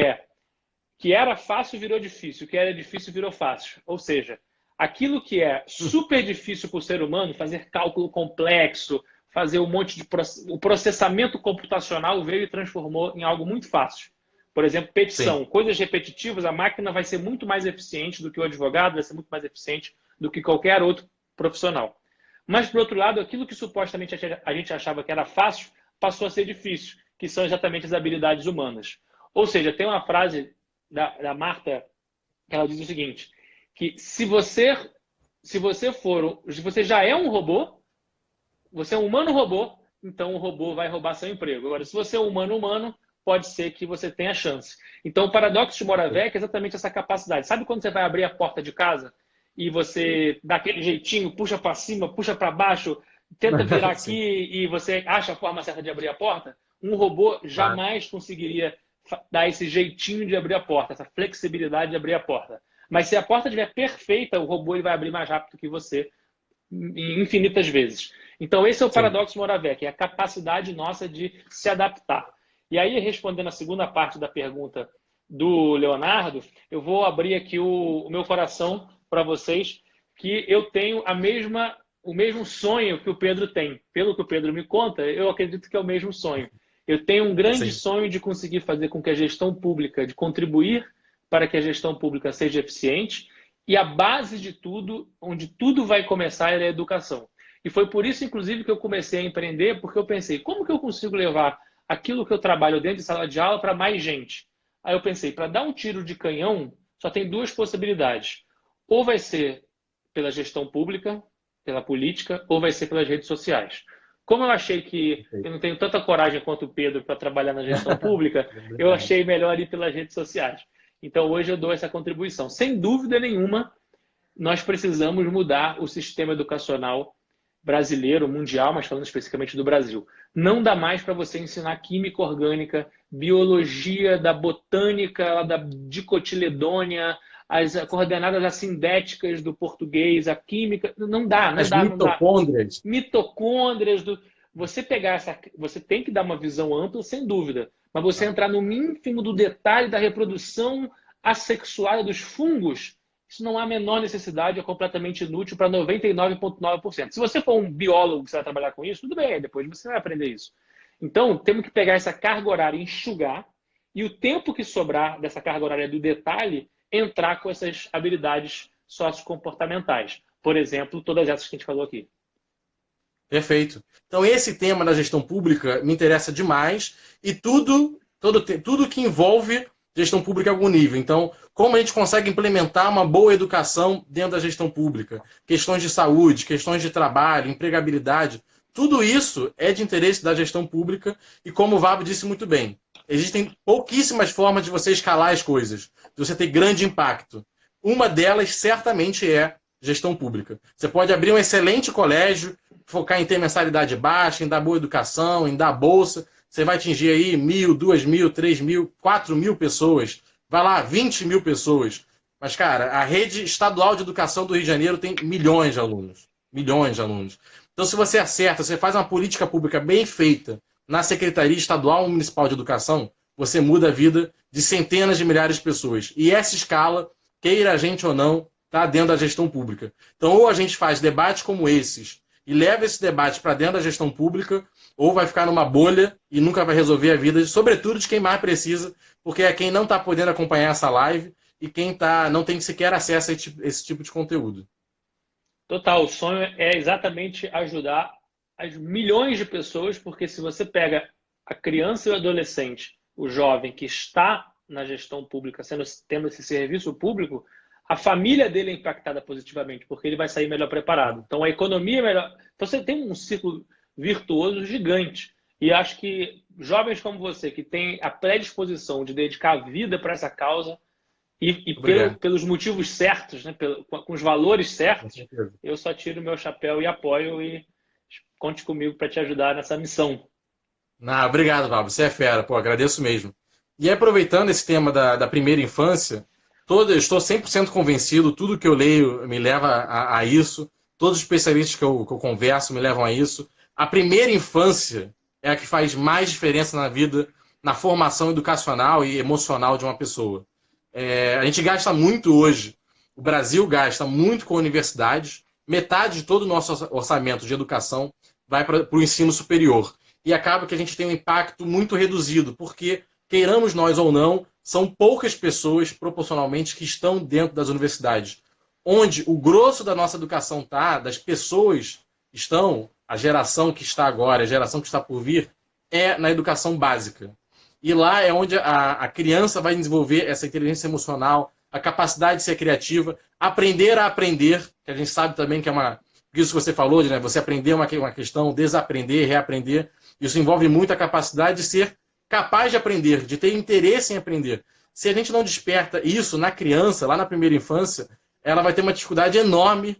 era fácil virou difícil, o que era difícil virou fácil. Ou seja, aquilo que é super difícil para o ser humano, fazer cálculo complexo, fazer um monte de o processamento computacional veio e transformou em algo muito fácil. Por exemplo, petição. Sim. Coisas repetitivas, a máquina vai ser muito mais eficiente do que o advogado, vai ser muito mais eficiente do que qualquer outro profissional. Mas, por outro lado, aquilo que supostamente a gente achava que era fácil, passou a ser difícil, que são exatamente as habilidades humanas. Ou seja, tem uma frase da Marta que ela diz o seguinte, que se você já é um robô, você é um humano-robô, então o robô vai roubar seu emprego. Agora, se você é um humano-humano, pode ser que você tenha chance. Então, o paradoxo de Moravec é exatamente essa capacidade. Sabe quando você vai abrir a porta de casa e você dá aquele jeitinho, puxa para cima, puxa para baixo, tenta virar aqui e você acha a forma certa de abrir a porta? Um robô jamais conseguiria dar esse jeitinho de abrir a porta, essa flexibilidade de abrir a porta. Mas se a porta estiver perfeita, o robô ele vai abrir mais rápido que você infinitas vezes. Então, esse é o paradoxo Moravec, é a capacidade nossa de se adaptar. E aí, respondendo a segunda parte da pergunta do Leonardo, eu vou abrir aqui o meu coração para vocês, que eu tenho o mesmo sonho que o Pedro tem. Pelo que o Pedro me conta, eu acredito que é o mesmo sonho. Eu tenho um grande sonho de conseguir fazer com que a gestão pública, de contribuir para que a gestão pública seja eficiente, e a base de tudo, onde tudo vai começar, é a educação. E foi por isso, inclusive, que eu comecei a empreender, porque eu pensei, como que eu consigo levar aquilo que eu trabalho dentro de sala de aula para mais gente? Aí eu pensei, para dar um tiro de canhão, só tem duas possibilidades. Ou vai ser pela gestão pública, pela política, ou vai ser pelas redes sociais. Como eu achei que eu não tenho tanta coragem quanto o Pedro para trabalhar na gestão pública, eu achei melhor ir pelas redes sociais. Então, hoje eu dou essa contribuição. Sem dúvida nenhuma, nós precisamos mudar o sistema educacional brasileiro, mundial, mas falando especificamente do Brasil. Não dá mais para você ensinar química orgânica, biologia da botânica, da dicotiledônia, as coordenadas assindéticas do português, a química. Não dá, não dá. Mitocôndrias. Mitocôndrias. Você tem que dar uma visão ampla, sem dúvida. Mas você entrar no ínfimo do detalhe da reprodução assexuada dos fungos, isso não há a menor necessidade, é completamente inútil para 99,9%. Se você for um biólogo que você vai trabalhar com isso, tudo bem, depois você vai aprender isso. Então, temos que pegar essa carga horária e enxugar, e o tempo que sobrar dessa carga horária do detalhe, entrar com essas habilidades sociocomportamentais. Por exemplo, todas essas que a gente falou aqui. Perfeito. Então, esse tema da gestão pública me interessa demais e tudo que envolve gestão pública a algum nível. Então, como a gente consegue implementar uma boa educação dentro da gestão pública? Questões de saúde, questões de trabalho, empregabilidade, tudo isso é de interesse da gestão pública e, como o Vabo disse muito bem, existem pouquíssimas formas de você escalar as coisas, de você ter grande impacto. Uma delas, certamente, é gestão pública. Você pode abrir um excelente colégio, focar em ter mensalidade baixa, em dar boa educação, em dar bolsa. Você vai atingir aí 1.000, 2.000, 3.000, 4.000 pessoas. Vai lá, 20.000 pessoas. Mas, cara, a rede estadual de educação do Rio de Janeiro tem milhões de alunos. Milhões de alunos. Então, se você acerta, você faz uma política pública bem feita na Secretaria Estadual Municipal de Educação, você muda a vida de centenas de milhares de pessoas. E essa escala, queira a gente ou não, está dentro da gestão pública. Então, ou a gente faz debates como esses e leva esse debate para dentro da gestão pública, ou vai ficar numa bolha e nunca vai resolver a vida, sobretudo de quem mais precisa, porque é quem não está podendo acompanhar essa live e quem não tem sequer acesso a esse tipo de conteúdo. Total, o sonho é exatamente ajudar as milhões de pessoas, porque se você pega a criança e o adolescente, o jovem que está na gestão pública, tendo esse serviço público, a família dele é impactada positivamente, porque ele vai sair melhor preparado. Então, a economia é melhor. Então, você tem um ciclo virtuoso gigante. E acho que jovens como você, que tem a predisposição de dedicar a vida para essa causa, e pelos motivos certos, né, com os valores certos, eu só tiro meu chapéu e apoio, e conte comigo para te ajudar nessa missão. Não, obrigado, Pablo. Você é fera. Pô, agradeço mesmo. E aproveitando esse tema da primeira infância, eu estou 100% convencido, tudo que eu leio me leva a isso, todos os especialistas que eu converso me levam a isso. A primeira infância é a que faz mais diferença na vida, na formação educacional e emocional de uma pessoa. A gente gasta muito hoje, o Brasil gasta muito com universidades, metade de todo o nosso orçamento de educação vai para o ensino superior. E acaba que a gente tem um impacto muito reduzido, porque, queiramos nós ou não, são poucas pessoas, proporcionalmente, que estão dentro das universidades. Onde o grosso da nossa educação está, das pessoas estão, a geração que está agora, a geração que está por vir, é na educação básica. E lá é onde a criança vai desenvolver essa inteligência emocional, a capacidade de ser criativa, aprender a aprender, que a gente sabe também que é isso que você falou, né? Você aprender uma questão, desaprender, reaprender. Isso envolve muito a capacidade de ser capaz de aprender, de ter interesse em aprender. Se a gente não desperta isso na criança, lá na primeira infância, ela vai ter uma dificuldade enorme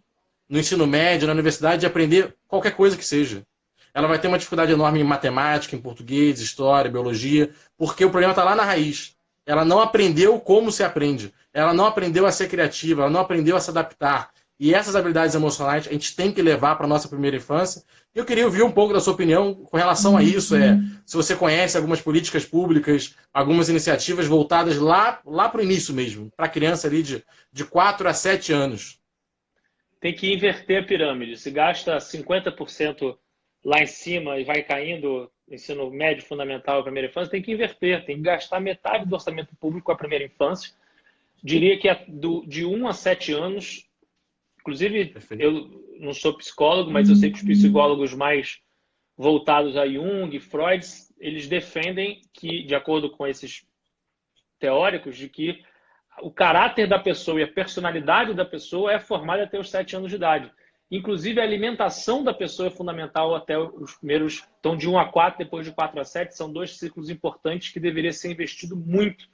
no ensino médio, na universidade, de aprender qualquer coisa que seja. Ela vai ter uma dificuldade enorme em matemática, em português, história, biologia, porque o problema está lá na raiz. Ela não aprendeu como se aprende. Ela não aprendeu a ser criativa, ela não aprendeu a se adaptar. E essas habilidades emocionais a gente tem que levar para a nossa primeira infância. Eu queria ouvir um pouco da sua opinião com relação a isso. Se você conhece algumas políticas públicas, algumas iniciativas voltadas lá para o início mesmo, para a criança ali de 4 a 7 anos. Tem que inverter a pirâmide. Se gasta 50% lá em cima e vai caindo, ensino médio, fundamental, a primeira infância, tem que inverter. Tem que gastar metade do orçamento público com a primeira infância. Diria que de 1 a 7 anos... Inclusive, perfeito. Eu não sou psicólogo, mas eu sei que os psicólogos mais voltados a Jung, Freud, eles defendem que, de acordo com esses teóricos, de que o caráter da pessoa e a personalidade da pessoa é formada até os 7 anos de idade. Inclusive, a alimentação da pessoa é fundamental até os primeiros... Então, de 1 a 4, depois de 4 a 7, são 2 ciclos importantes que deveria ser investido muito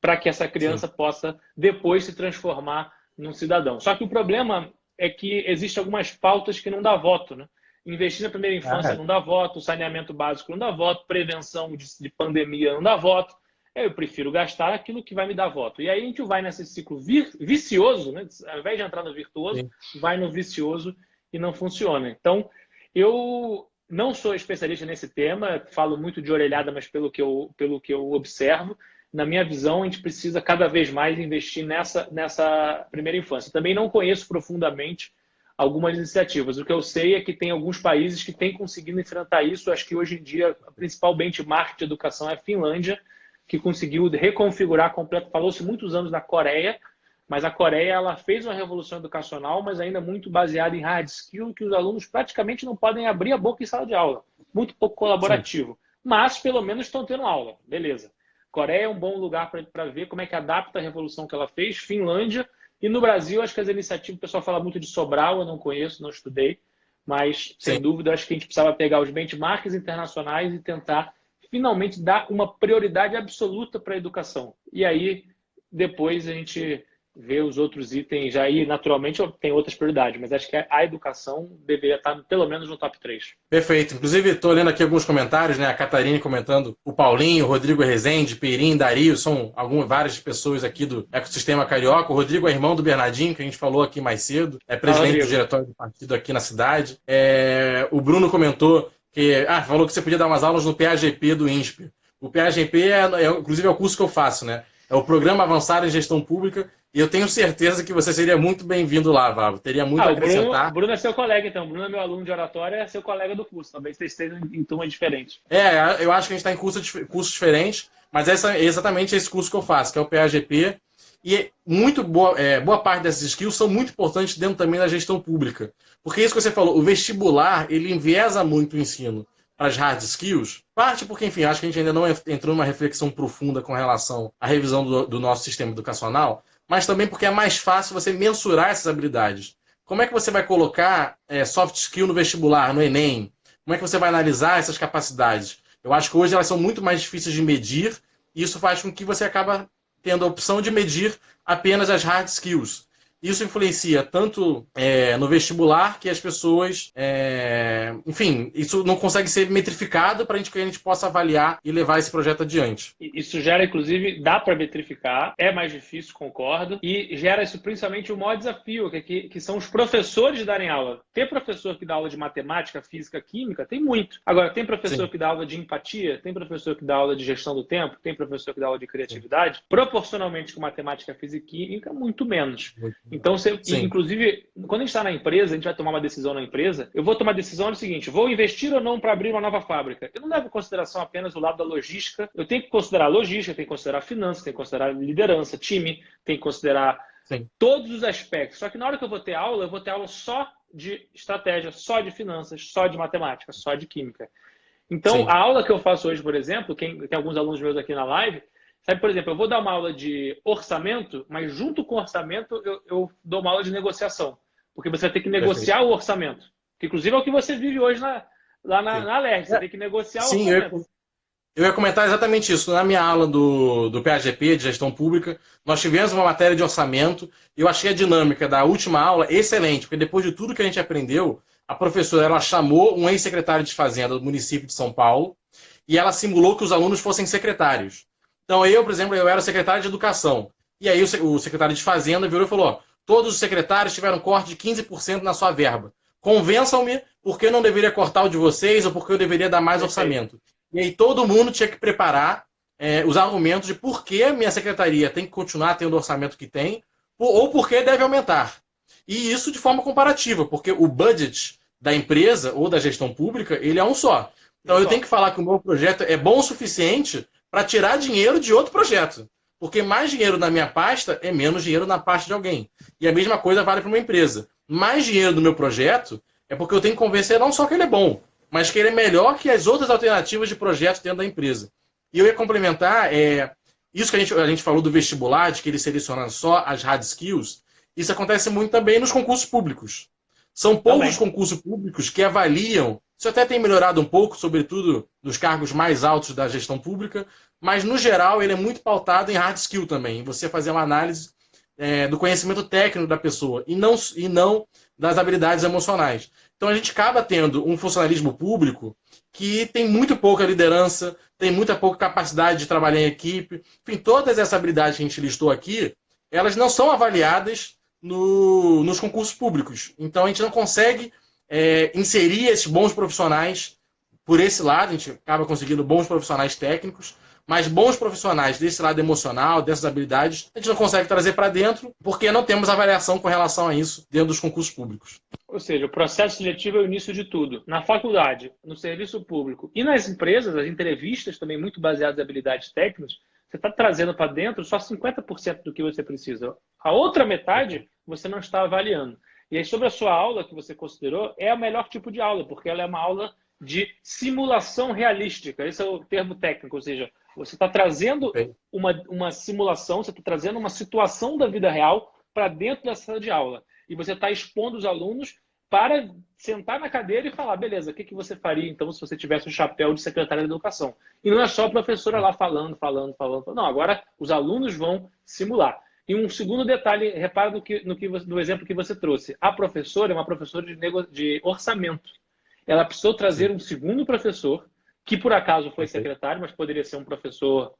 para que essa criança possa depois se transformar num cidadão. Só que o problema é que existem algumas pautas que não dá voto, né? Investir na primeira infância não dá voto, saneamento básico não dá voto, prevenção de pandemia não dá voto. Eu prefiro gastar aquilo que vai me dar voto. E aí a gente vai nesse ciclo vicioso, né? Ao invés de entrar no virtuoso, vai no vicioso e não funciona. Então, eu não sou especialista nesse tema, falo muito de orelhada, mas pelo que eu observo, na minha visão, a gente precisa cada vez mais investir nessa primeira infância. Também não conheço profundamente algumas iniciativas. O que eu sei é que tem alguns países que têm conseguido enfrentar isso. Acho que hoje em dia a principal benchmark de educação é a Finlândia, que conseguiu reconfigurar completo. Falou-se muitos anos da Coreia, mas a Coreia ela fez uma revolução educacional, mas ainda muito baseada em hard skill, que os alunos praticamente não podem abrir a boca em sala de aula. Muito pouco colaborativo. Sim. Mas pelo menos estão tendo aula. Beleza. Coreia é um bom lugar para ver como é que adapta a revolução que ela fez. Finlândia. E no Brasil, acho que as iniciativas, o pessoal fala muito de Sobral, eu não conheço, não estudei. Mas, sem dúvida, acho que a gente precisava pegar os benchmarks internacionais e tentar finalmente dar uma prioridade absoluta para a educação. E aí, depois, a gente vê os outros itens. Aí, naturalmente, tem outras prioridades, mas acho que a educação deveria estar, pelo menos, no top 3. Perfeito. Inclusive, estou lendo aqui alguns comentários, né? A Catarina comentando, o Paulinho, o Rodrigo Rezende, Perim, Dario, são várias pessoas aqui do ecossistema carioca. O Rodrigo é irmão do Bernardinho, que a gente falou aqui mais cedo, é presidente do diretório do partido aqui na cidade. O Bruno comentou que falou que você podia dar umas aulas no PAGP do INSPE. O PAGP, inclusive, é o curso que eu faço, né? É o Programa Avançado em Gestão Pública. E eu tenho certeza que você seria muito bem-vindo lá, Vavo. Teria muito a acrescentar. O Bruno é seu colega, então. O Bruno é meu aluno de oratória, é seu colega do curso. Talvez vocês estejam em turma diferente. Eu acho que a gente está em cursos diferentes, mas é exatamente esse curso que eu faço, que é o PAGP. E boa parte dessas skills são muito importantes dentro também da gestão pública. Porque isso que você falou, o vestibular, ele enviesa muito o ensino. para as hard skills? Parte porque, enfim, acho que a gente ainda não entrou numa reflexão profunda com relação à revisão do nosso sistema educacional, mas também porque é mais fácil você mensurar essas habilidades. Como é que você vai colocar soft skill no vestibular, no Enem? Como é que você vai analisar essas capacidades? Eu acho que hoje elas são muito mais difíceis de medir, e isso faz com que você acaba tendo a opção de medir apenas as hard skills. Isso influencia tanto no vestibular que as pessoas... enfim, isso não consegue ser metrificado para que a gente possa avaliar e levar esse projeto adiante. Isso gera, inclusive, dá para metrificar, é mais difícil, concordo, e gera isso principalmente o maior desafio, que são os professores darem aula. Tem professor que dá aula de matemática, física, química, tem muito. Agora, tem professor Sim. que dá aula de empatia, tem professor que dá aula de gestão do tempo, tem professor que dá aula de criatividade. Sim. Proporcionalmente com matemática, física e química, muito menos. Então, inclusive, quando a gente está na empresa, a gente vai tomar uma decisão na empresa, eu vou tomar a decisão no seguinte, vou investir ou não para abrir uma nova fábrica? Eu não levo em consideração apenas o lado da logística, eu tenho que considerar logística, tenho que considerar finanças, tenho que considerar liderança, time, tenho que considerar todos os aspectos. Só que na hora que eu vou ter aula, só de estratégia, só de finanças, só de matemática, só de química. Então, a aula que eu faço hoje, por exemplo, tem alguns alunos meus aqui na live, sabe, por exemplo, eu vou dar uma aula de orçamento, mas junto com o orçamento eu dou uma aula de negociação. Porque você vai ter que negociar o orçamento. Que, inclusive, é o que você vive hoje lá na LERJ. Você tem que negociar o orçamento. Eu ia comentar exatamente isso. Na minha aula do PAGP, de gestão pública, nós tivemos uma matéria de orçamento e eu achei a dinâmica da última aula excelente, porque depois de tudo que a gente aprendeu, a professora ela chamou um ex-secretário de Fazenda do município de São Paulo e ela simulou que os alunos fossem secretários. Então eu, por exemplo, eu era secretário de Educação. E aí o secretário de Fazenda virou e falou, ó, todos os secretários tiveram corte de 15% na sua verba. Convençam-me por que eu não deveria cortar o de vocês ou por que eu deveria dar mais orçamento. E aí todo mundo tinha que preparar os argumentos de por que a minha secretaria tem que continuar tendo o orçamento que tem ou por que deve aumentar. E isso de forma comparativa, porque o budget da empresa ou da gestão pública, ele é um só. Então eu tenho que falar que o meu projeto é bom o suficiente para tirar dinheiro de outro projeto. Porque mais dinheiro na minha pasta é menos dinheiro na pasta de alguém. E a mesma coisa vale para uma empresa. Mais dinheiro do meu projeto é porque eu tenho que convencer não só que ele é bom, mas que ele é melhor que as outras alternativas de projeto dentro da empresa. E eu ia complementar, isso que a gente falou do vestibular, de que ele seleciona só as hard skills, isso acontece muito também nos concursos públicos. São poucos concursos públicos que avaliam, isso até tem melhorado um pouco, sobretudo nos cargos mais altos da gestão pública, mas no geral ele é muito pautado em hard skill também, em você fazer uma análise do conhecimento técnico da pessoa e não das habilidades emocionais. Então a gente acaba tendo um funcionalismo público que tem muito pouca liderança, tem muita pouca capacidade de trabalhar em equipe. Enfim, todas essas habilidades que a gente listou aqui, elas não são avaliadas nos concursos públicos. Então a gente não consegue inserir esses bons profissionais por esse lado, a gente acaba conseguindo bons profissionais técnicos, mas bons profissionais desse lado emocional, dessas habilidades, a gente não consegue trazer para dentro porque não temos avaliação com relação a isso dentro dos concursos públicos. Ou seja, o processo seletivo é o início de tudo. Na faculdade, no serviço público e nas empresas, as entrevistas também muito baseadas em habilidades técnicas, você está trazendo para dentro só 50% do que você precisa. A outra metade você não está avaliando. E aí, sobre a sua aula que você considerou, é o melhor tipo de aula, porque ela é uma aula de simulação realística. Esse é o termo técnico, ou seja, você está trazendo uma simulação, você está trazendo uma situação da vida real para dentro da sala de aula. E você está expondo os alunos para sentar na cadeira e falar, beleza, o que você faria então se você tivesse o chapéu de secretária de educação? E não é só a professora lá falando. Não, agora os alunos vão simular. E um segundo detalhe, repara no exemplo que você trouxe. A professora é uma professora de orçamento. Ela precisou trazer um segundo professor, que por acaso foi secretário, mas poderia ser um professor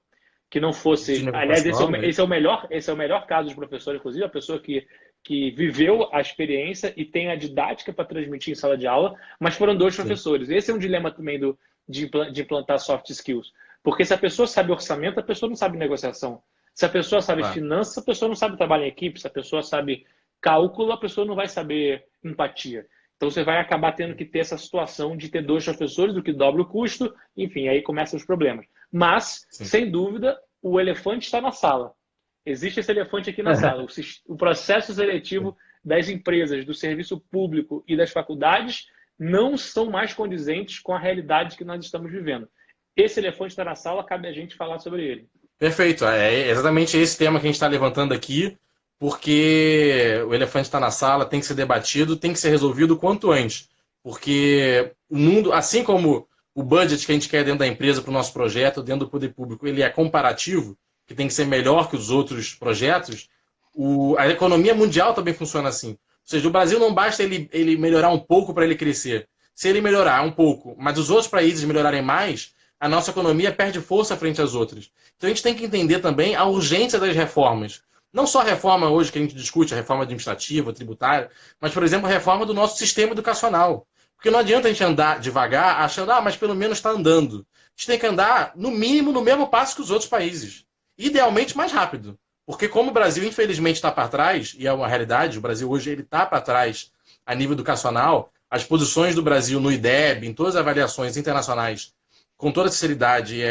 que não fosse... Aliás, esse é o melhor caso de professor, inclusive, a pessoa que viveu a experiência e tem a didática para transmitir em sala de aula, mas foram dois professores. Esse é um dilema também de implantar soft skills. Porque se a pessoa sabe orçamento, a pessoa não sabe negociação. Se a pessoa sabe finanças, a pessoa não sabe trabalhar em equipe. Se a pessoa sabe cálculo, a pessoa não vai saber empatia. Então você vai acabar tendo que ter essa situação de ter dois professores, o que dobra o custo, enfim, aí começam os problemas. Mas, sem dúvida, o elefante está na sala. Existe esse elefante aqui na sala. O processo seletivo das empresas, do serviço público e das faculdades não são mais condizentes com a realidade que nós estamos vivendo. Esse elefante está na sala, cabe a gente falar sobre ele. Perfeito. É exatamente esse tema que a gente está levantando aqui, porque o elefante está na sala, tem que ser debatido, tem que ser resolvido o quanto antes. Porque o mundo, assim como o budget que a gente quer dentro da empresa para o nosso projeto, dentro do poder público, ele é comparativo, que tem que ser melhor que os outros projetos, a economia mundial também funciona assim. Ou seja, o Brasil não basta ele melhorar um pouco para ele crescer. Se ele melhorar um pouco, mas os outros países melhorarem mais, a nossa economia perde força frente às outras. Então a gente tem que entender também a urgência das reformas. Não só a reforma hoje que a gente discute, a reforma administrativa, tributária, mas, por exemplo, a reforma do nosso sistema educacional. Porque não adianta a gente andar devagar achando, mas pelo menos está andando. A gente tem que andar, no mínimo, no mesmo passo que os outros países. Idealmente, mais rápido. Porque como o Brasil, infelizmente, está para trás, e é uma realidade, o Brasil hoje está para trás a nível educacional, as posições do Brasil no IDEB, em todas as avaliações internacionais, com toda sinceridade,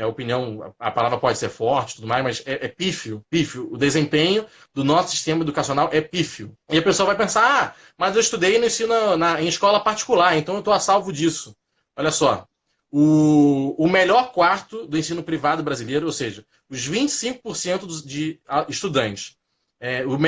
opinião, a palavra pode ser forte, tudo mais, mas é pífio, pífio. O desempenho do nosso sistema educacional é pífio. E a pessoa vai pensar, mas eu estudei no ensino em escola particular, então eu estou a salvo disso. Olha só, o melhor quarto do ensino privado brasileiro, ou seja, os 25% de estudantes,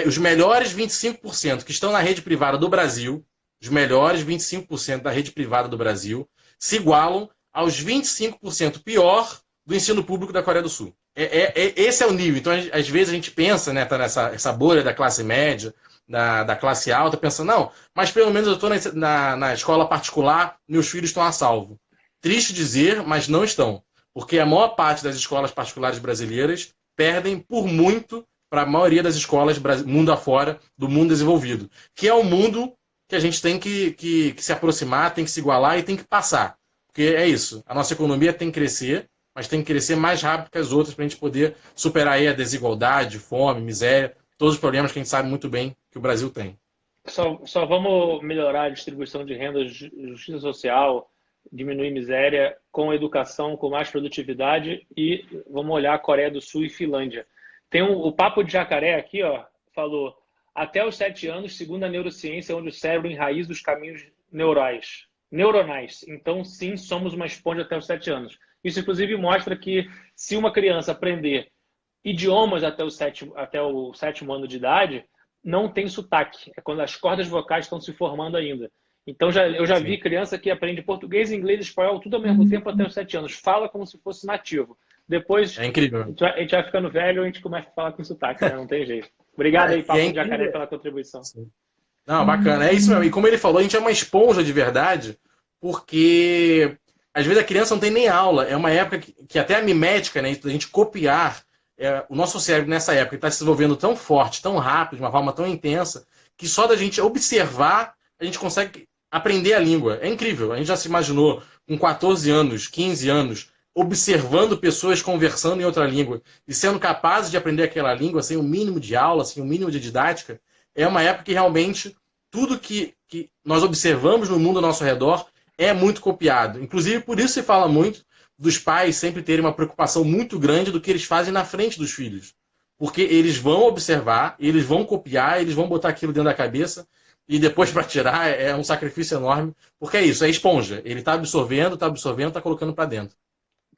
os melhores 25% que estão na rede privada do Brasil, os melhores 25% da rede privada do Brasil, se igualam aos 25% pior do ensino público da Coreia do Sul. Esse é o nível. Então, às vezes, a gente pensa, né, tá nessa bolha da classe média, da classe alta, pensando, não, mas pelo menos eu estou na escola particular, meus filhos estão a salvo. Triste dizer, mas não estão. Porque a maior parte das escolas particulares brasileiras perdem por muito para a maioria das escolas mundo afora, do mundo desenvolvido. Que é o mundo que a gente tem que se aproximar, tem que se igualar e tem que passar. Porque é isso, a nossa economia tem que crescer, mas tem que crescer mais rápido que as outras para a gente poder superar aí a desigualdade, fome, miséria, todos os problemas que a gente sabe muito bem que o Brasil tem. Só vamos melhorar a distribuição de renda, justiça social, diminuir miséria com educação, com mais produtividade e vamos olhar a Coreia do Sul e Finlândia. Tem o Papo de Jacaré aqui, ó, falou, até os 7 anos, segundo a neurociência, é onde o cérebro enraiza os caminhos neuronais. Então, sim, somos uma esponja até os 7 anos. Isso, inclusive, mostra que se uma criança aprender idiomas até o sétimo ano de idade, não tem sotaque. É quando as cordas vocais estão se formando ainda. Então, eu já vi criança que aprende português, inglês e espanhol tudo ao mesmo tempo até os 7 anos. Fala como se fosse nativo. Depois, é incrível. A gente vai ficando velho e a gente começa a falar com sotaque, né? Não tem jeito. Obrigado aí, Papo de Jacaré, pela contribuição. Sim. Não, bacana. É isso mesmo. E como ele falou, a gente é uma esponja de verdade, porque às vezes a criança não tem nem aula. É uma época que até a mimética, né, a gente copiar, o nosso cérebro nessa época está se desenvolvendo tão forte, tão rápido, de uma forma tão intensa, que só da gente observar, a gente consegue aprender a língua. É incrível. A gente já se imaginou com 14 anos, 15 anos, observando pessoas conversando em outra língua e sendo capazes de aprender aquela língua sem o mínimo de aula, sem o mínimo de didática. É uma época que realmente tudo que nós observamos no mundo ao nosso redor é muito copiado. Inclusive, por isso se fala muito dos pais sempre terem uma preocupação muito grande do que eles fazem na frente dos filhos. Porque eles vão observar, eles vão copiar, eles vão botar aquilo dentro da cabeça e depois para tirar é um sacrifício enorme. Porque é isso, é esponja. Ele está absorvendo, está colocando para dentro.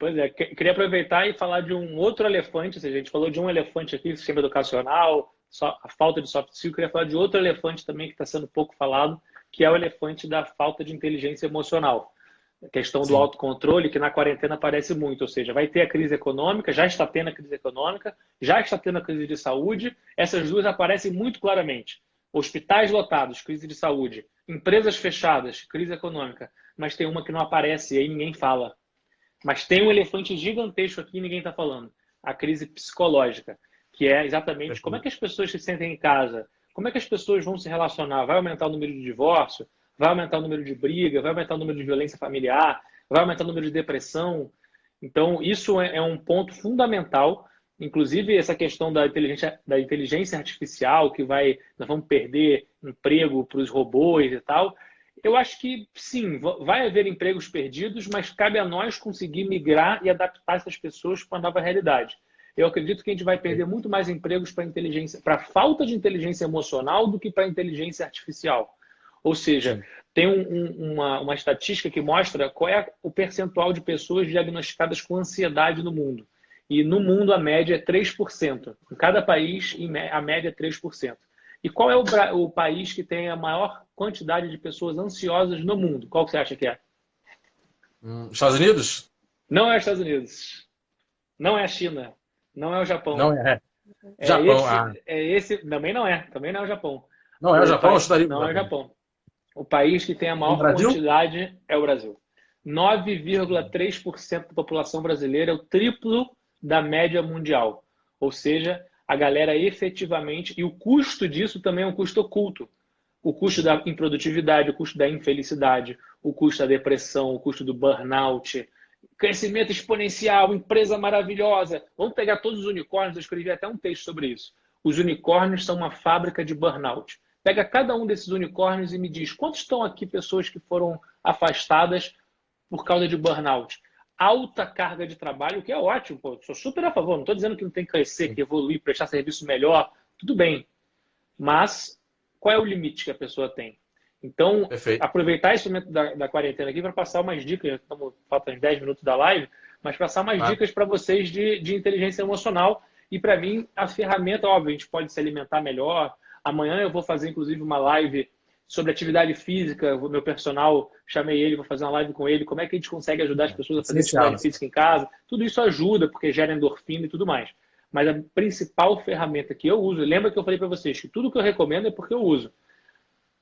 Pois é, queria aproveitar e falar de um outro elefante, ou seja, a gente falou de um elefante aqui, sistema educacional, a falta de soft skill, queria falar de outro elefante também que está sendo pouco falado, que é o elefante da falta de inteligência emocional. A questão do autocontrole, que na quarentena aparece muito, ou seja, vai ter a crise econômica, já está tendo a crise econômica, já está tendo a crise de saúde, essas duas aparecem muito claramente. Hospitais lotados, crise de saúde, empresas fechadas, crise econômica, mas tem uma que não aparece e aí ninguém fala. Mas tem um elefante gigantesco aqui e ninguém está falando. A crise psicológica, que é exatamente como é que as pessoas se sentem em casa, como é que as pessoas vão se relacionar. Vai aumentar o número de divórcio, vai aumentar o número de briga, vai aumentar o número de violência familiar, vai aumentar o número de depressão. Então, isso é um ponto fundamental. Inclusive, essa questão da inteligência artificial, que nós vamos perder emprego para os robôs e tal. Eu acho que, sim, vai haver empregos perdidos, mas cabe a nós conseguir migrar e adaptar essas pessoas para a nova realidade. Eu acredito que a gente vai perder muito mais empregos para a falta de inteligência emocional do que para a inteligência artificial. Ou seja, tem uma estatística que mostra qual é o percentual de pessoas diagnosticadas com ansiedade no mundo. E no mundo a média é 3%. Em cada país, a média é 3%. E qual é o país que tem a maior quantidade de pessoas ansiosas no mundo? Qual que você acha que é? Estados Unidos? Não é os Estados Unidos. Não é a China. Não é o Japão. Não é. Japão, Também não é. Também não é o Japão. Não é o Japão? Eu estaria Não é o Japão. O país que tem a maior quantidade é o Brasil. 9,3% da população brasileira é o triplo da média mundial. Ou seja, a galera efetivamente... E o custo disso também é um custo oculto. O custo da improdutividade, o custo da infelicidade, o custo da depressão, o custo do burnout, crescimento exponencial, empresa maravilhosa. Vamos pegar todos os unicórnios, eu escrevi até um texto sobre isso. Os unicórnios são uma fábrica de burnout. Pega cada um desses unicórnios e me diz quantos estão aqui pessoas que foram afastadas por causa de burnout. Alta carga de trabalho, o que é ótimo, pô. Sou super a favor. Não estou dizendo que não tem que crescer, que evoluir, prestar serviço melhor. Tudo bem. Mas qual é o limite que a pessoa tem? Então, Perfeito. aproveitar esse momento da quarentena aqui para passar umas dicas, faltam 10 minutos da live, mas passar umas dicas para vocês de inteligência emocional. E para mim, a ferramenta, óbvio, a gente pode se alimentar melhor. Amanhã eu vou fazer, inclusive, uma live sobre atividade física. O meu personal, chamei ele, vou fazer uma live com ele. Como é que a gente consegue ajudar as pessoas a fazer atividade física em casa? Tudo isso ajuda, porque gera endorfina e tudo mais. Mas a principal ferramenta que eu uso, lembra que eu falei para vocês que tudo que eu recomendo é porque eu uso.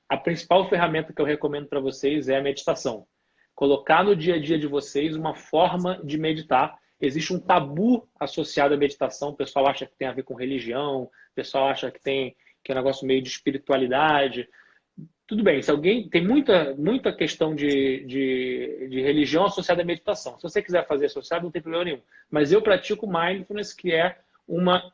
A principal ferramenta que eu recomendo para vocês é a meditação. Colocar no dia a dia de vocês uma forma de meditar. Existe um tabu associado à meditação. O pessoal acha que tem a ver com religião, o pessoal acha que é um negócio meio de espiritualidade. Tudo bem, se alguém tem muita questão de religião associada à meditação. Se você quiser fazer associado, não tem problema nenhum. Mas eu pratico mindfulness, que é uma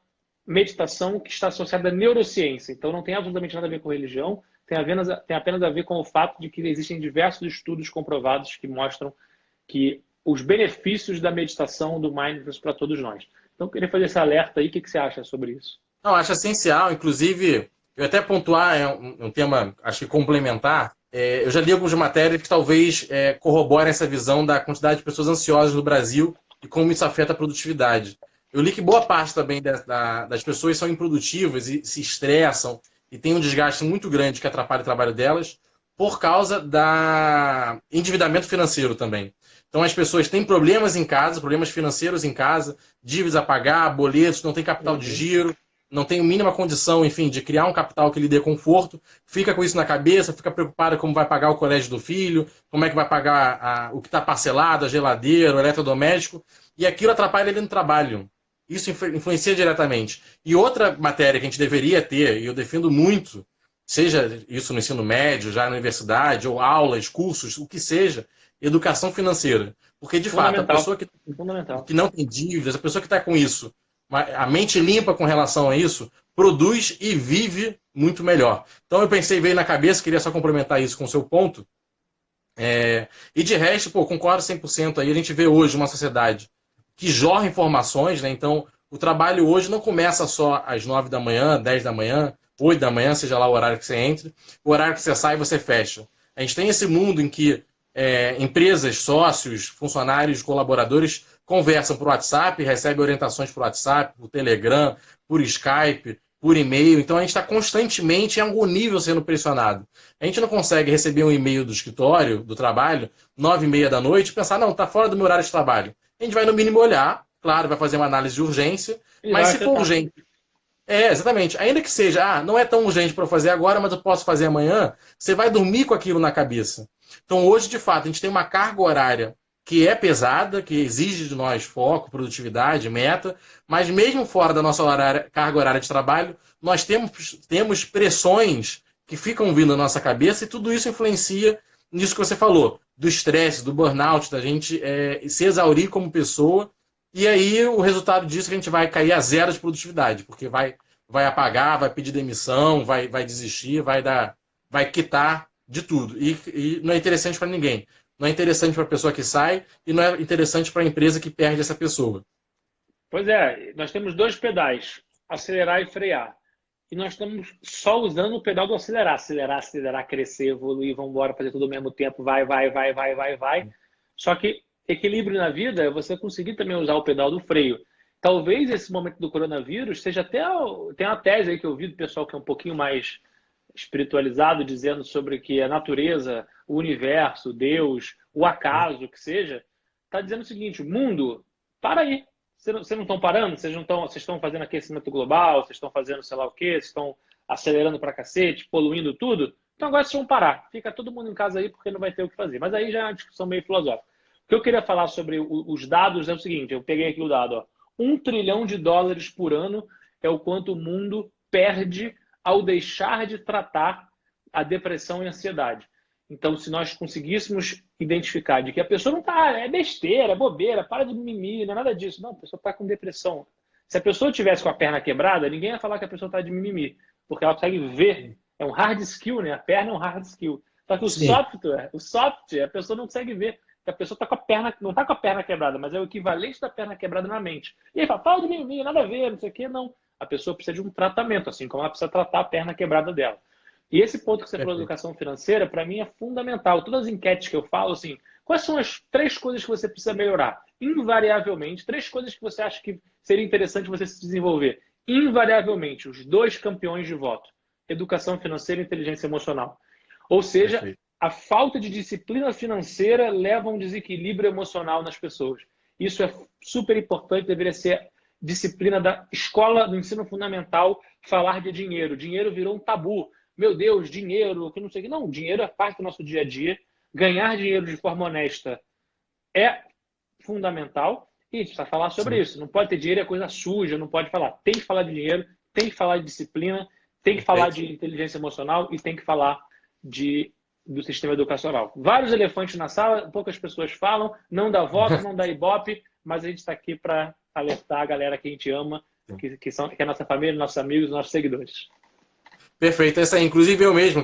meditação que está associada à neurociência. Então não tem absolutamente nada a ver com religião, tem apenas a ver com o fato de que existem diversos estudos comprovados que mostram que os benefícios da meditação do mindfulness para todos nós. Então eu queria fazer esse alerta aí. O que você acha sobre isso? Não, acho essencial, inclusive, eu até pontuar um tema, acho que complementar. Eu já li algumas matérias que talvez corroborem essa visão da quantidade de pessoas ansiosas no Brasil e como isso afeta a produtividade. Eu li que boa parte também das pessoas são improdutivas e se estressam e tem um desgaste muito grande que atrapalha o trabalho delas por causa da endividamento financeiro também. Então as pessoas têm problemas em casa, problemas financeiros em casa, dívidas a pagar, boletos, não tem capital de giro, não tem a mínima condição, enfim, de criar um capital que lhe dê conforto, fica com isso na cabeça, fica preocupado como vai pagar o colégio do filho, como é que vai pagar o que está parcelado, a geladeira, o eletrodoméstico, e aquilo atrapalha ele no trabalho. Isso influencia diretamente. E outra matéria que a gente deveria ter, e eu defendo muito, seja isso no ensino médio, já na universidade, ou aulas, cursos, o que seja, educação financeira. Porque, de fato, a pessoa que não tem dívidas, a pessoa que está com isso, a mente limpa com relação a isso, produz e vive muito melhor. Então eu pensei, veio na cabeça, queria só complementar isso com o seu ponto. E de resto, concordo 100% aí, a gente vê hoje uma sociedade que jorra informações, né? Então o trabalho hoje não começa só às 9 da manhã, 10 da manhã, 8 da manhã, seja lá o horário que você entre, o horário que você sai, você fecha. A gente tem esse mundo em que empresas, sócios, funcionários, colaboradores conversam por WhatsApp, recebem orientações por WhatsApp, por Telegram, por Skype, por e-mail. Então a gente está constantemente em algum nível sendo pressionado. A gente não consegue receber um e-mail do escritório, do trabalho, 9h30 da noite, e pensar, não, está fora do meu horário de trabalho. A gente vai no mínimo olhar, claro, vai fazer uma análise de urgência, mas se for urgente... exatamente. Ainda que seja, não é tão urgente para eu fazer agora, mas eu posso fazer amanhã, você vai dormir com aquilo na cabeça. Então hoje, de fato, a gente tem uma carga horária que é pesada, que exige de nós foco, produtividade, meta, mas mesmo fora da nossa carga horária de trabalho, nós temos pressões que ficam vindo na nossa cabeça e tudo isso influencia nisso que você falou, do estresse, do burnout, da gente se exaurir como pessoa, e aí o resultado disso é que a gente vai cair a zero de produtividade, porque vai apagar, vai pedir demissão, vai desistir, vai quitar de tudo. E não é interessante para ninguém. Não é interessante para a pessoa que sai e não é interessante para a empresa que perde essa pessoa. Pois é, nós temos dois pedais, acelerar e frear. e nós estamos só usando o pedal do acelerar. Acelerar, acelerar, crescer, evoluir, vamos embora, fazer tudo ao mesmo tempo, vai, vai, vai, vai, vai, vai. Só que equilíbrio na vida é você conseguir também usar o pedal do freio. Talvez esse momento do coronavírus seja até... Tem uma tese aí que eu vi do pessoal que é um pouquinho mais espiritualizado, dizendo sobre que a natureza, o universo, Deus, o acaso, que seja, está dizendo o seguinte: mundo, para aí. Vocês não estão parando? Vocês estão fazendo aquecimento global? Vocês estão fazendo sei lá o quê? Vocês estão acelerando pra cacete, poluindo tudo? Então agora vocês vão parar. Fica todo mundo em casa aí porque não vai ter o que fazer. Mas aí já é uma discussão meio filosófica. O que eu queria falar sobre os dados é o seguinte: eu peguei aqui o dado, ó. $1 trilhão por ano é o quanto o mundo perde ao deixar de tratar a depressão e a ansiedade. Então, se nós conseguíssemos identificar de que a pessoa não está, é besteira, é bobeira, para de mimimi, não é nada disso. Não, a pessoa está com depressão. Se a pessoa tivesse com a perna quebrada, ninguém ia falar que a pessoa está de mimimi, porque ela consegue ver. É um hard skill, né? A perna é um hard skill. Só que o software, a pessoa não consegue ver. A pessoa tá com a perna, não está com a perna quebrada, mas é o equivalente da perna quebrada na mente. E aí fala, para de mimimi, nada a ver, não sei o quê. Não. A pessoa precisa de um tratamento, assim como ela precisa tratar a perna quebrada dela. E esse ponto que você falou da educação financeira, para mim, é fundamental. Todas as enquetes que eu falo, assim, quais são as 3 coisas que você precisa melhorar? Invariavelmente, 3 coisas que você acha que seria interessante você se desenvolver. Invariavelmente, os 2 campeões de voto: educação financeira e inteligência emocional. Ou seja, perfeito, a falta de disciplina financeira leva a um desequilíbrio emocional nas pessoas. Isso é super importante, deveria ser disciplina da escola, do ensino fundamental, falar de dinheiro. Dinheiro virou um tabu. Meu Deus, dinheiro, que não sei o que. Não, dinheiro é parte do nosso dia a dia. Ganhar dinheiro de forma honesta é fundamental. E a gente precisa falar sobre isso. Não pode ter dinheiro, é coisa suja, não pode falar. Tem que falar de dinheiro, tem que falar de disciplina, tem que falar de inteligência emocional e tem que falar do sistema educacional. Vários elefantes na sala, poucas pessoas falam, não dá voto, não dá ibope, mas a gente está aqui para alertar a galera que a gente ama, que é a nossa família, nossos amigos, nossos seguidores. Perfeito. Essa, inclusive eu mesmo,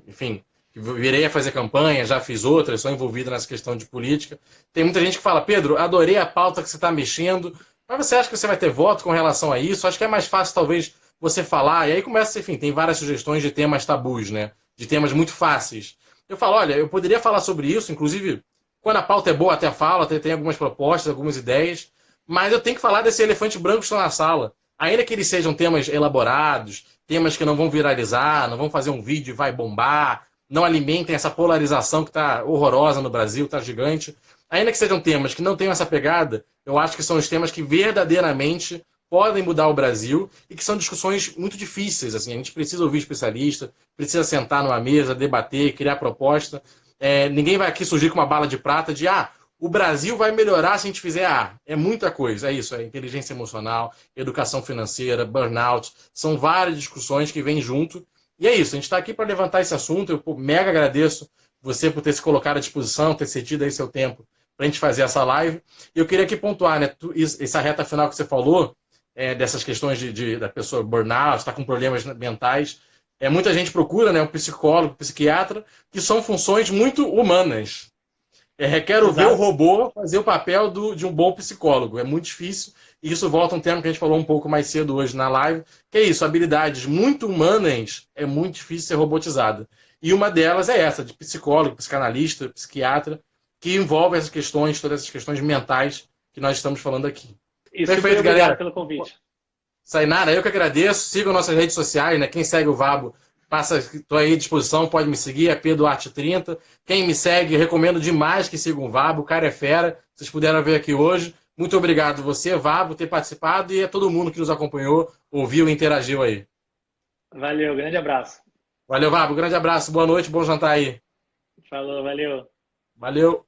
enfim, virei a fazer campanha, já fiz outras, sou envolvido nessa questão de política. Tem muita gente que fala, Pedro, adorei a pauta que você está mexendo, mas você acha que você vai ter voto com relação a isso? Acho que é mais fácil, talvez, você falar. E aí começa, enfim, tem várias sugestões de temas tabus, né? De temas muito fáceis. Eu falo, olha, eu poderia falar sobre isso, inclusive, quando a pauta é boa, até falo, até tem algumas propostas, algumas ideias, mas eu tenho que falar desse elefante branco que está na sala. Ainda que eles sejam temas elaborados, temas que não vão viralizar, não vão fazer um vídeo e vai bombar, não alimentem essa polarização que está horrorosa no Brasil, está gigante. Ainda que sejam temas que não tenham essa pegada, eu acho que são os temas que verdadeiramente podem mudar o Brasil e que são discussões muito difíceis. Assim, a gente precisa ouvir especialista, precisa sentar numa mesa, debater, criar proposta. Ninguém vai aqui surgir com uma bala de prata de o Brasil vai melhorar se a gente fizer é muita coisa, é isso, é inteligência emocional, educação financeira, burnout, são várias discussões que vêm junto, e é isso, a gente está aqui para levantar esse assunto. Eu mega agradeço você por ter se colocado à disposição, ter cedido aí seu tempo para a gente fazer essa live, e eu queria aqui pontuar, né, essa reta final que você falou, dessas questões da pessoa burnout, está com problemas mentais, muita gente procura, né, um psicólogo, um psiquiatra, que são funções muito humanas. Requer ver o robô fazer o papel de um bom psicólogo. É muito difícil. E isso volta a um tema que a gente falou um pouco mais cedo hoje na live, que é isso, habilidades muito humanas é muito difícil ser robotizada. E uma delas é essa, de psicólogo, psicanalista, psiquiatra, que envolve essas questões, todas essas questões mentais que nós estamos falando aqui. Isso, perfeito, galera. Pelo convite. Sainara, eu que agradeço. Sigam nossas redes sociais, né? Quem segue o Vabo, estou aí à disposição, pode me seguir, é PedoArt30. Quem me segue, recomendo demais que sigam o Vabo, o cara é fera, vocês puderam ver aqui hoje. Muito obrigado você, Vabo, ter participado e a todo mundo que nos acompanhou, ouviu e interagiu aí. Valeu, grande abraço. Valeu, Vabo, grande abraço, boa noite, bom jantar aí. Falou, valeu. Valeu.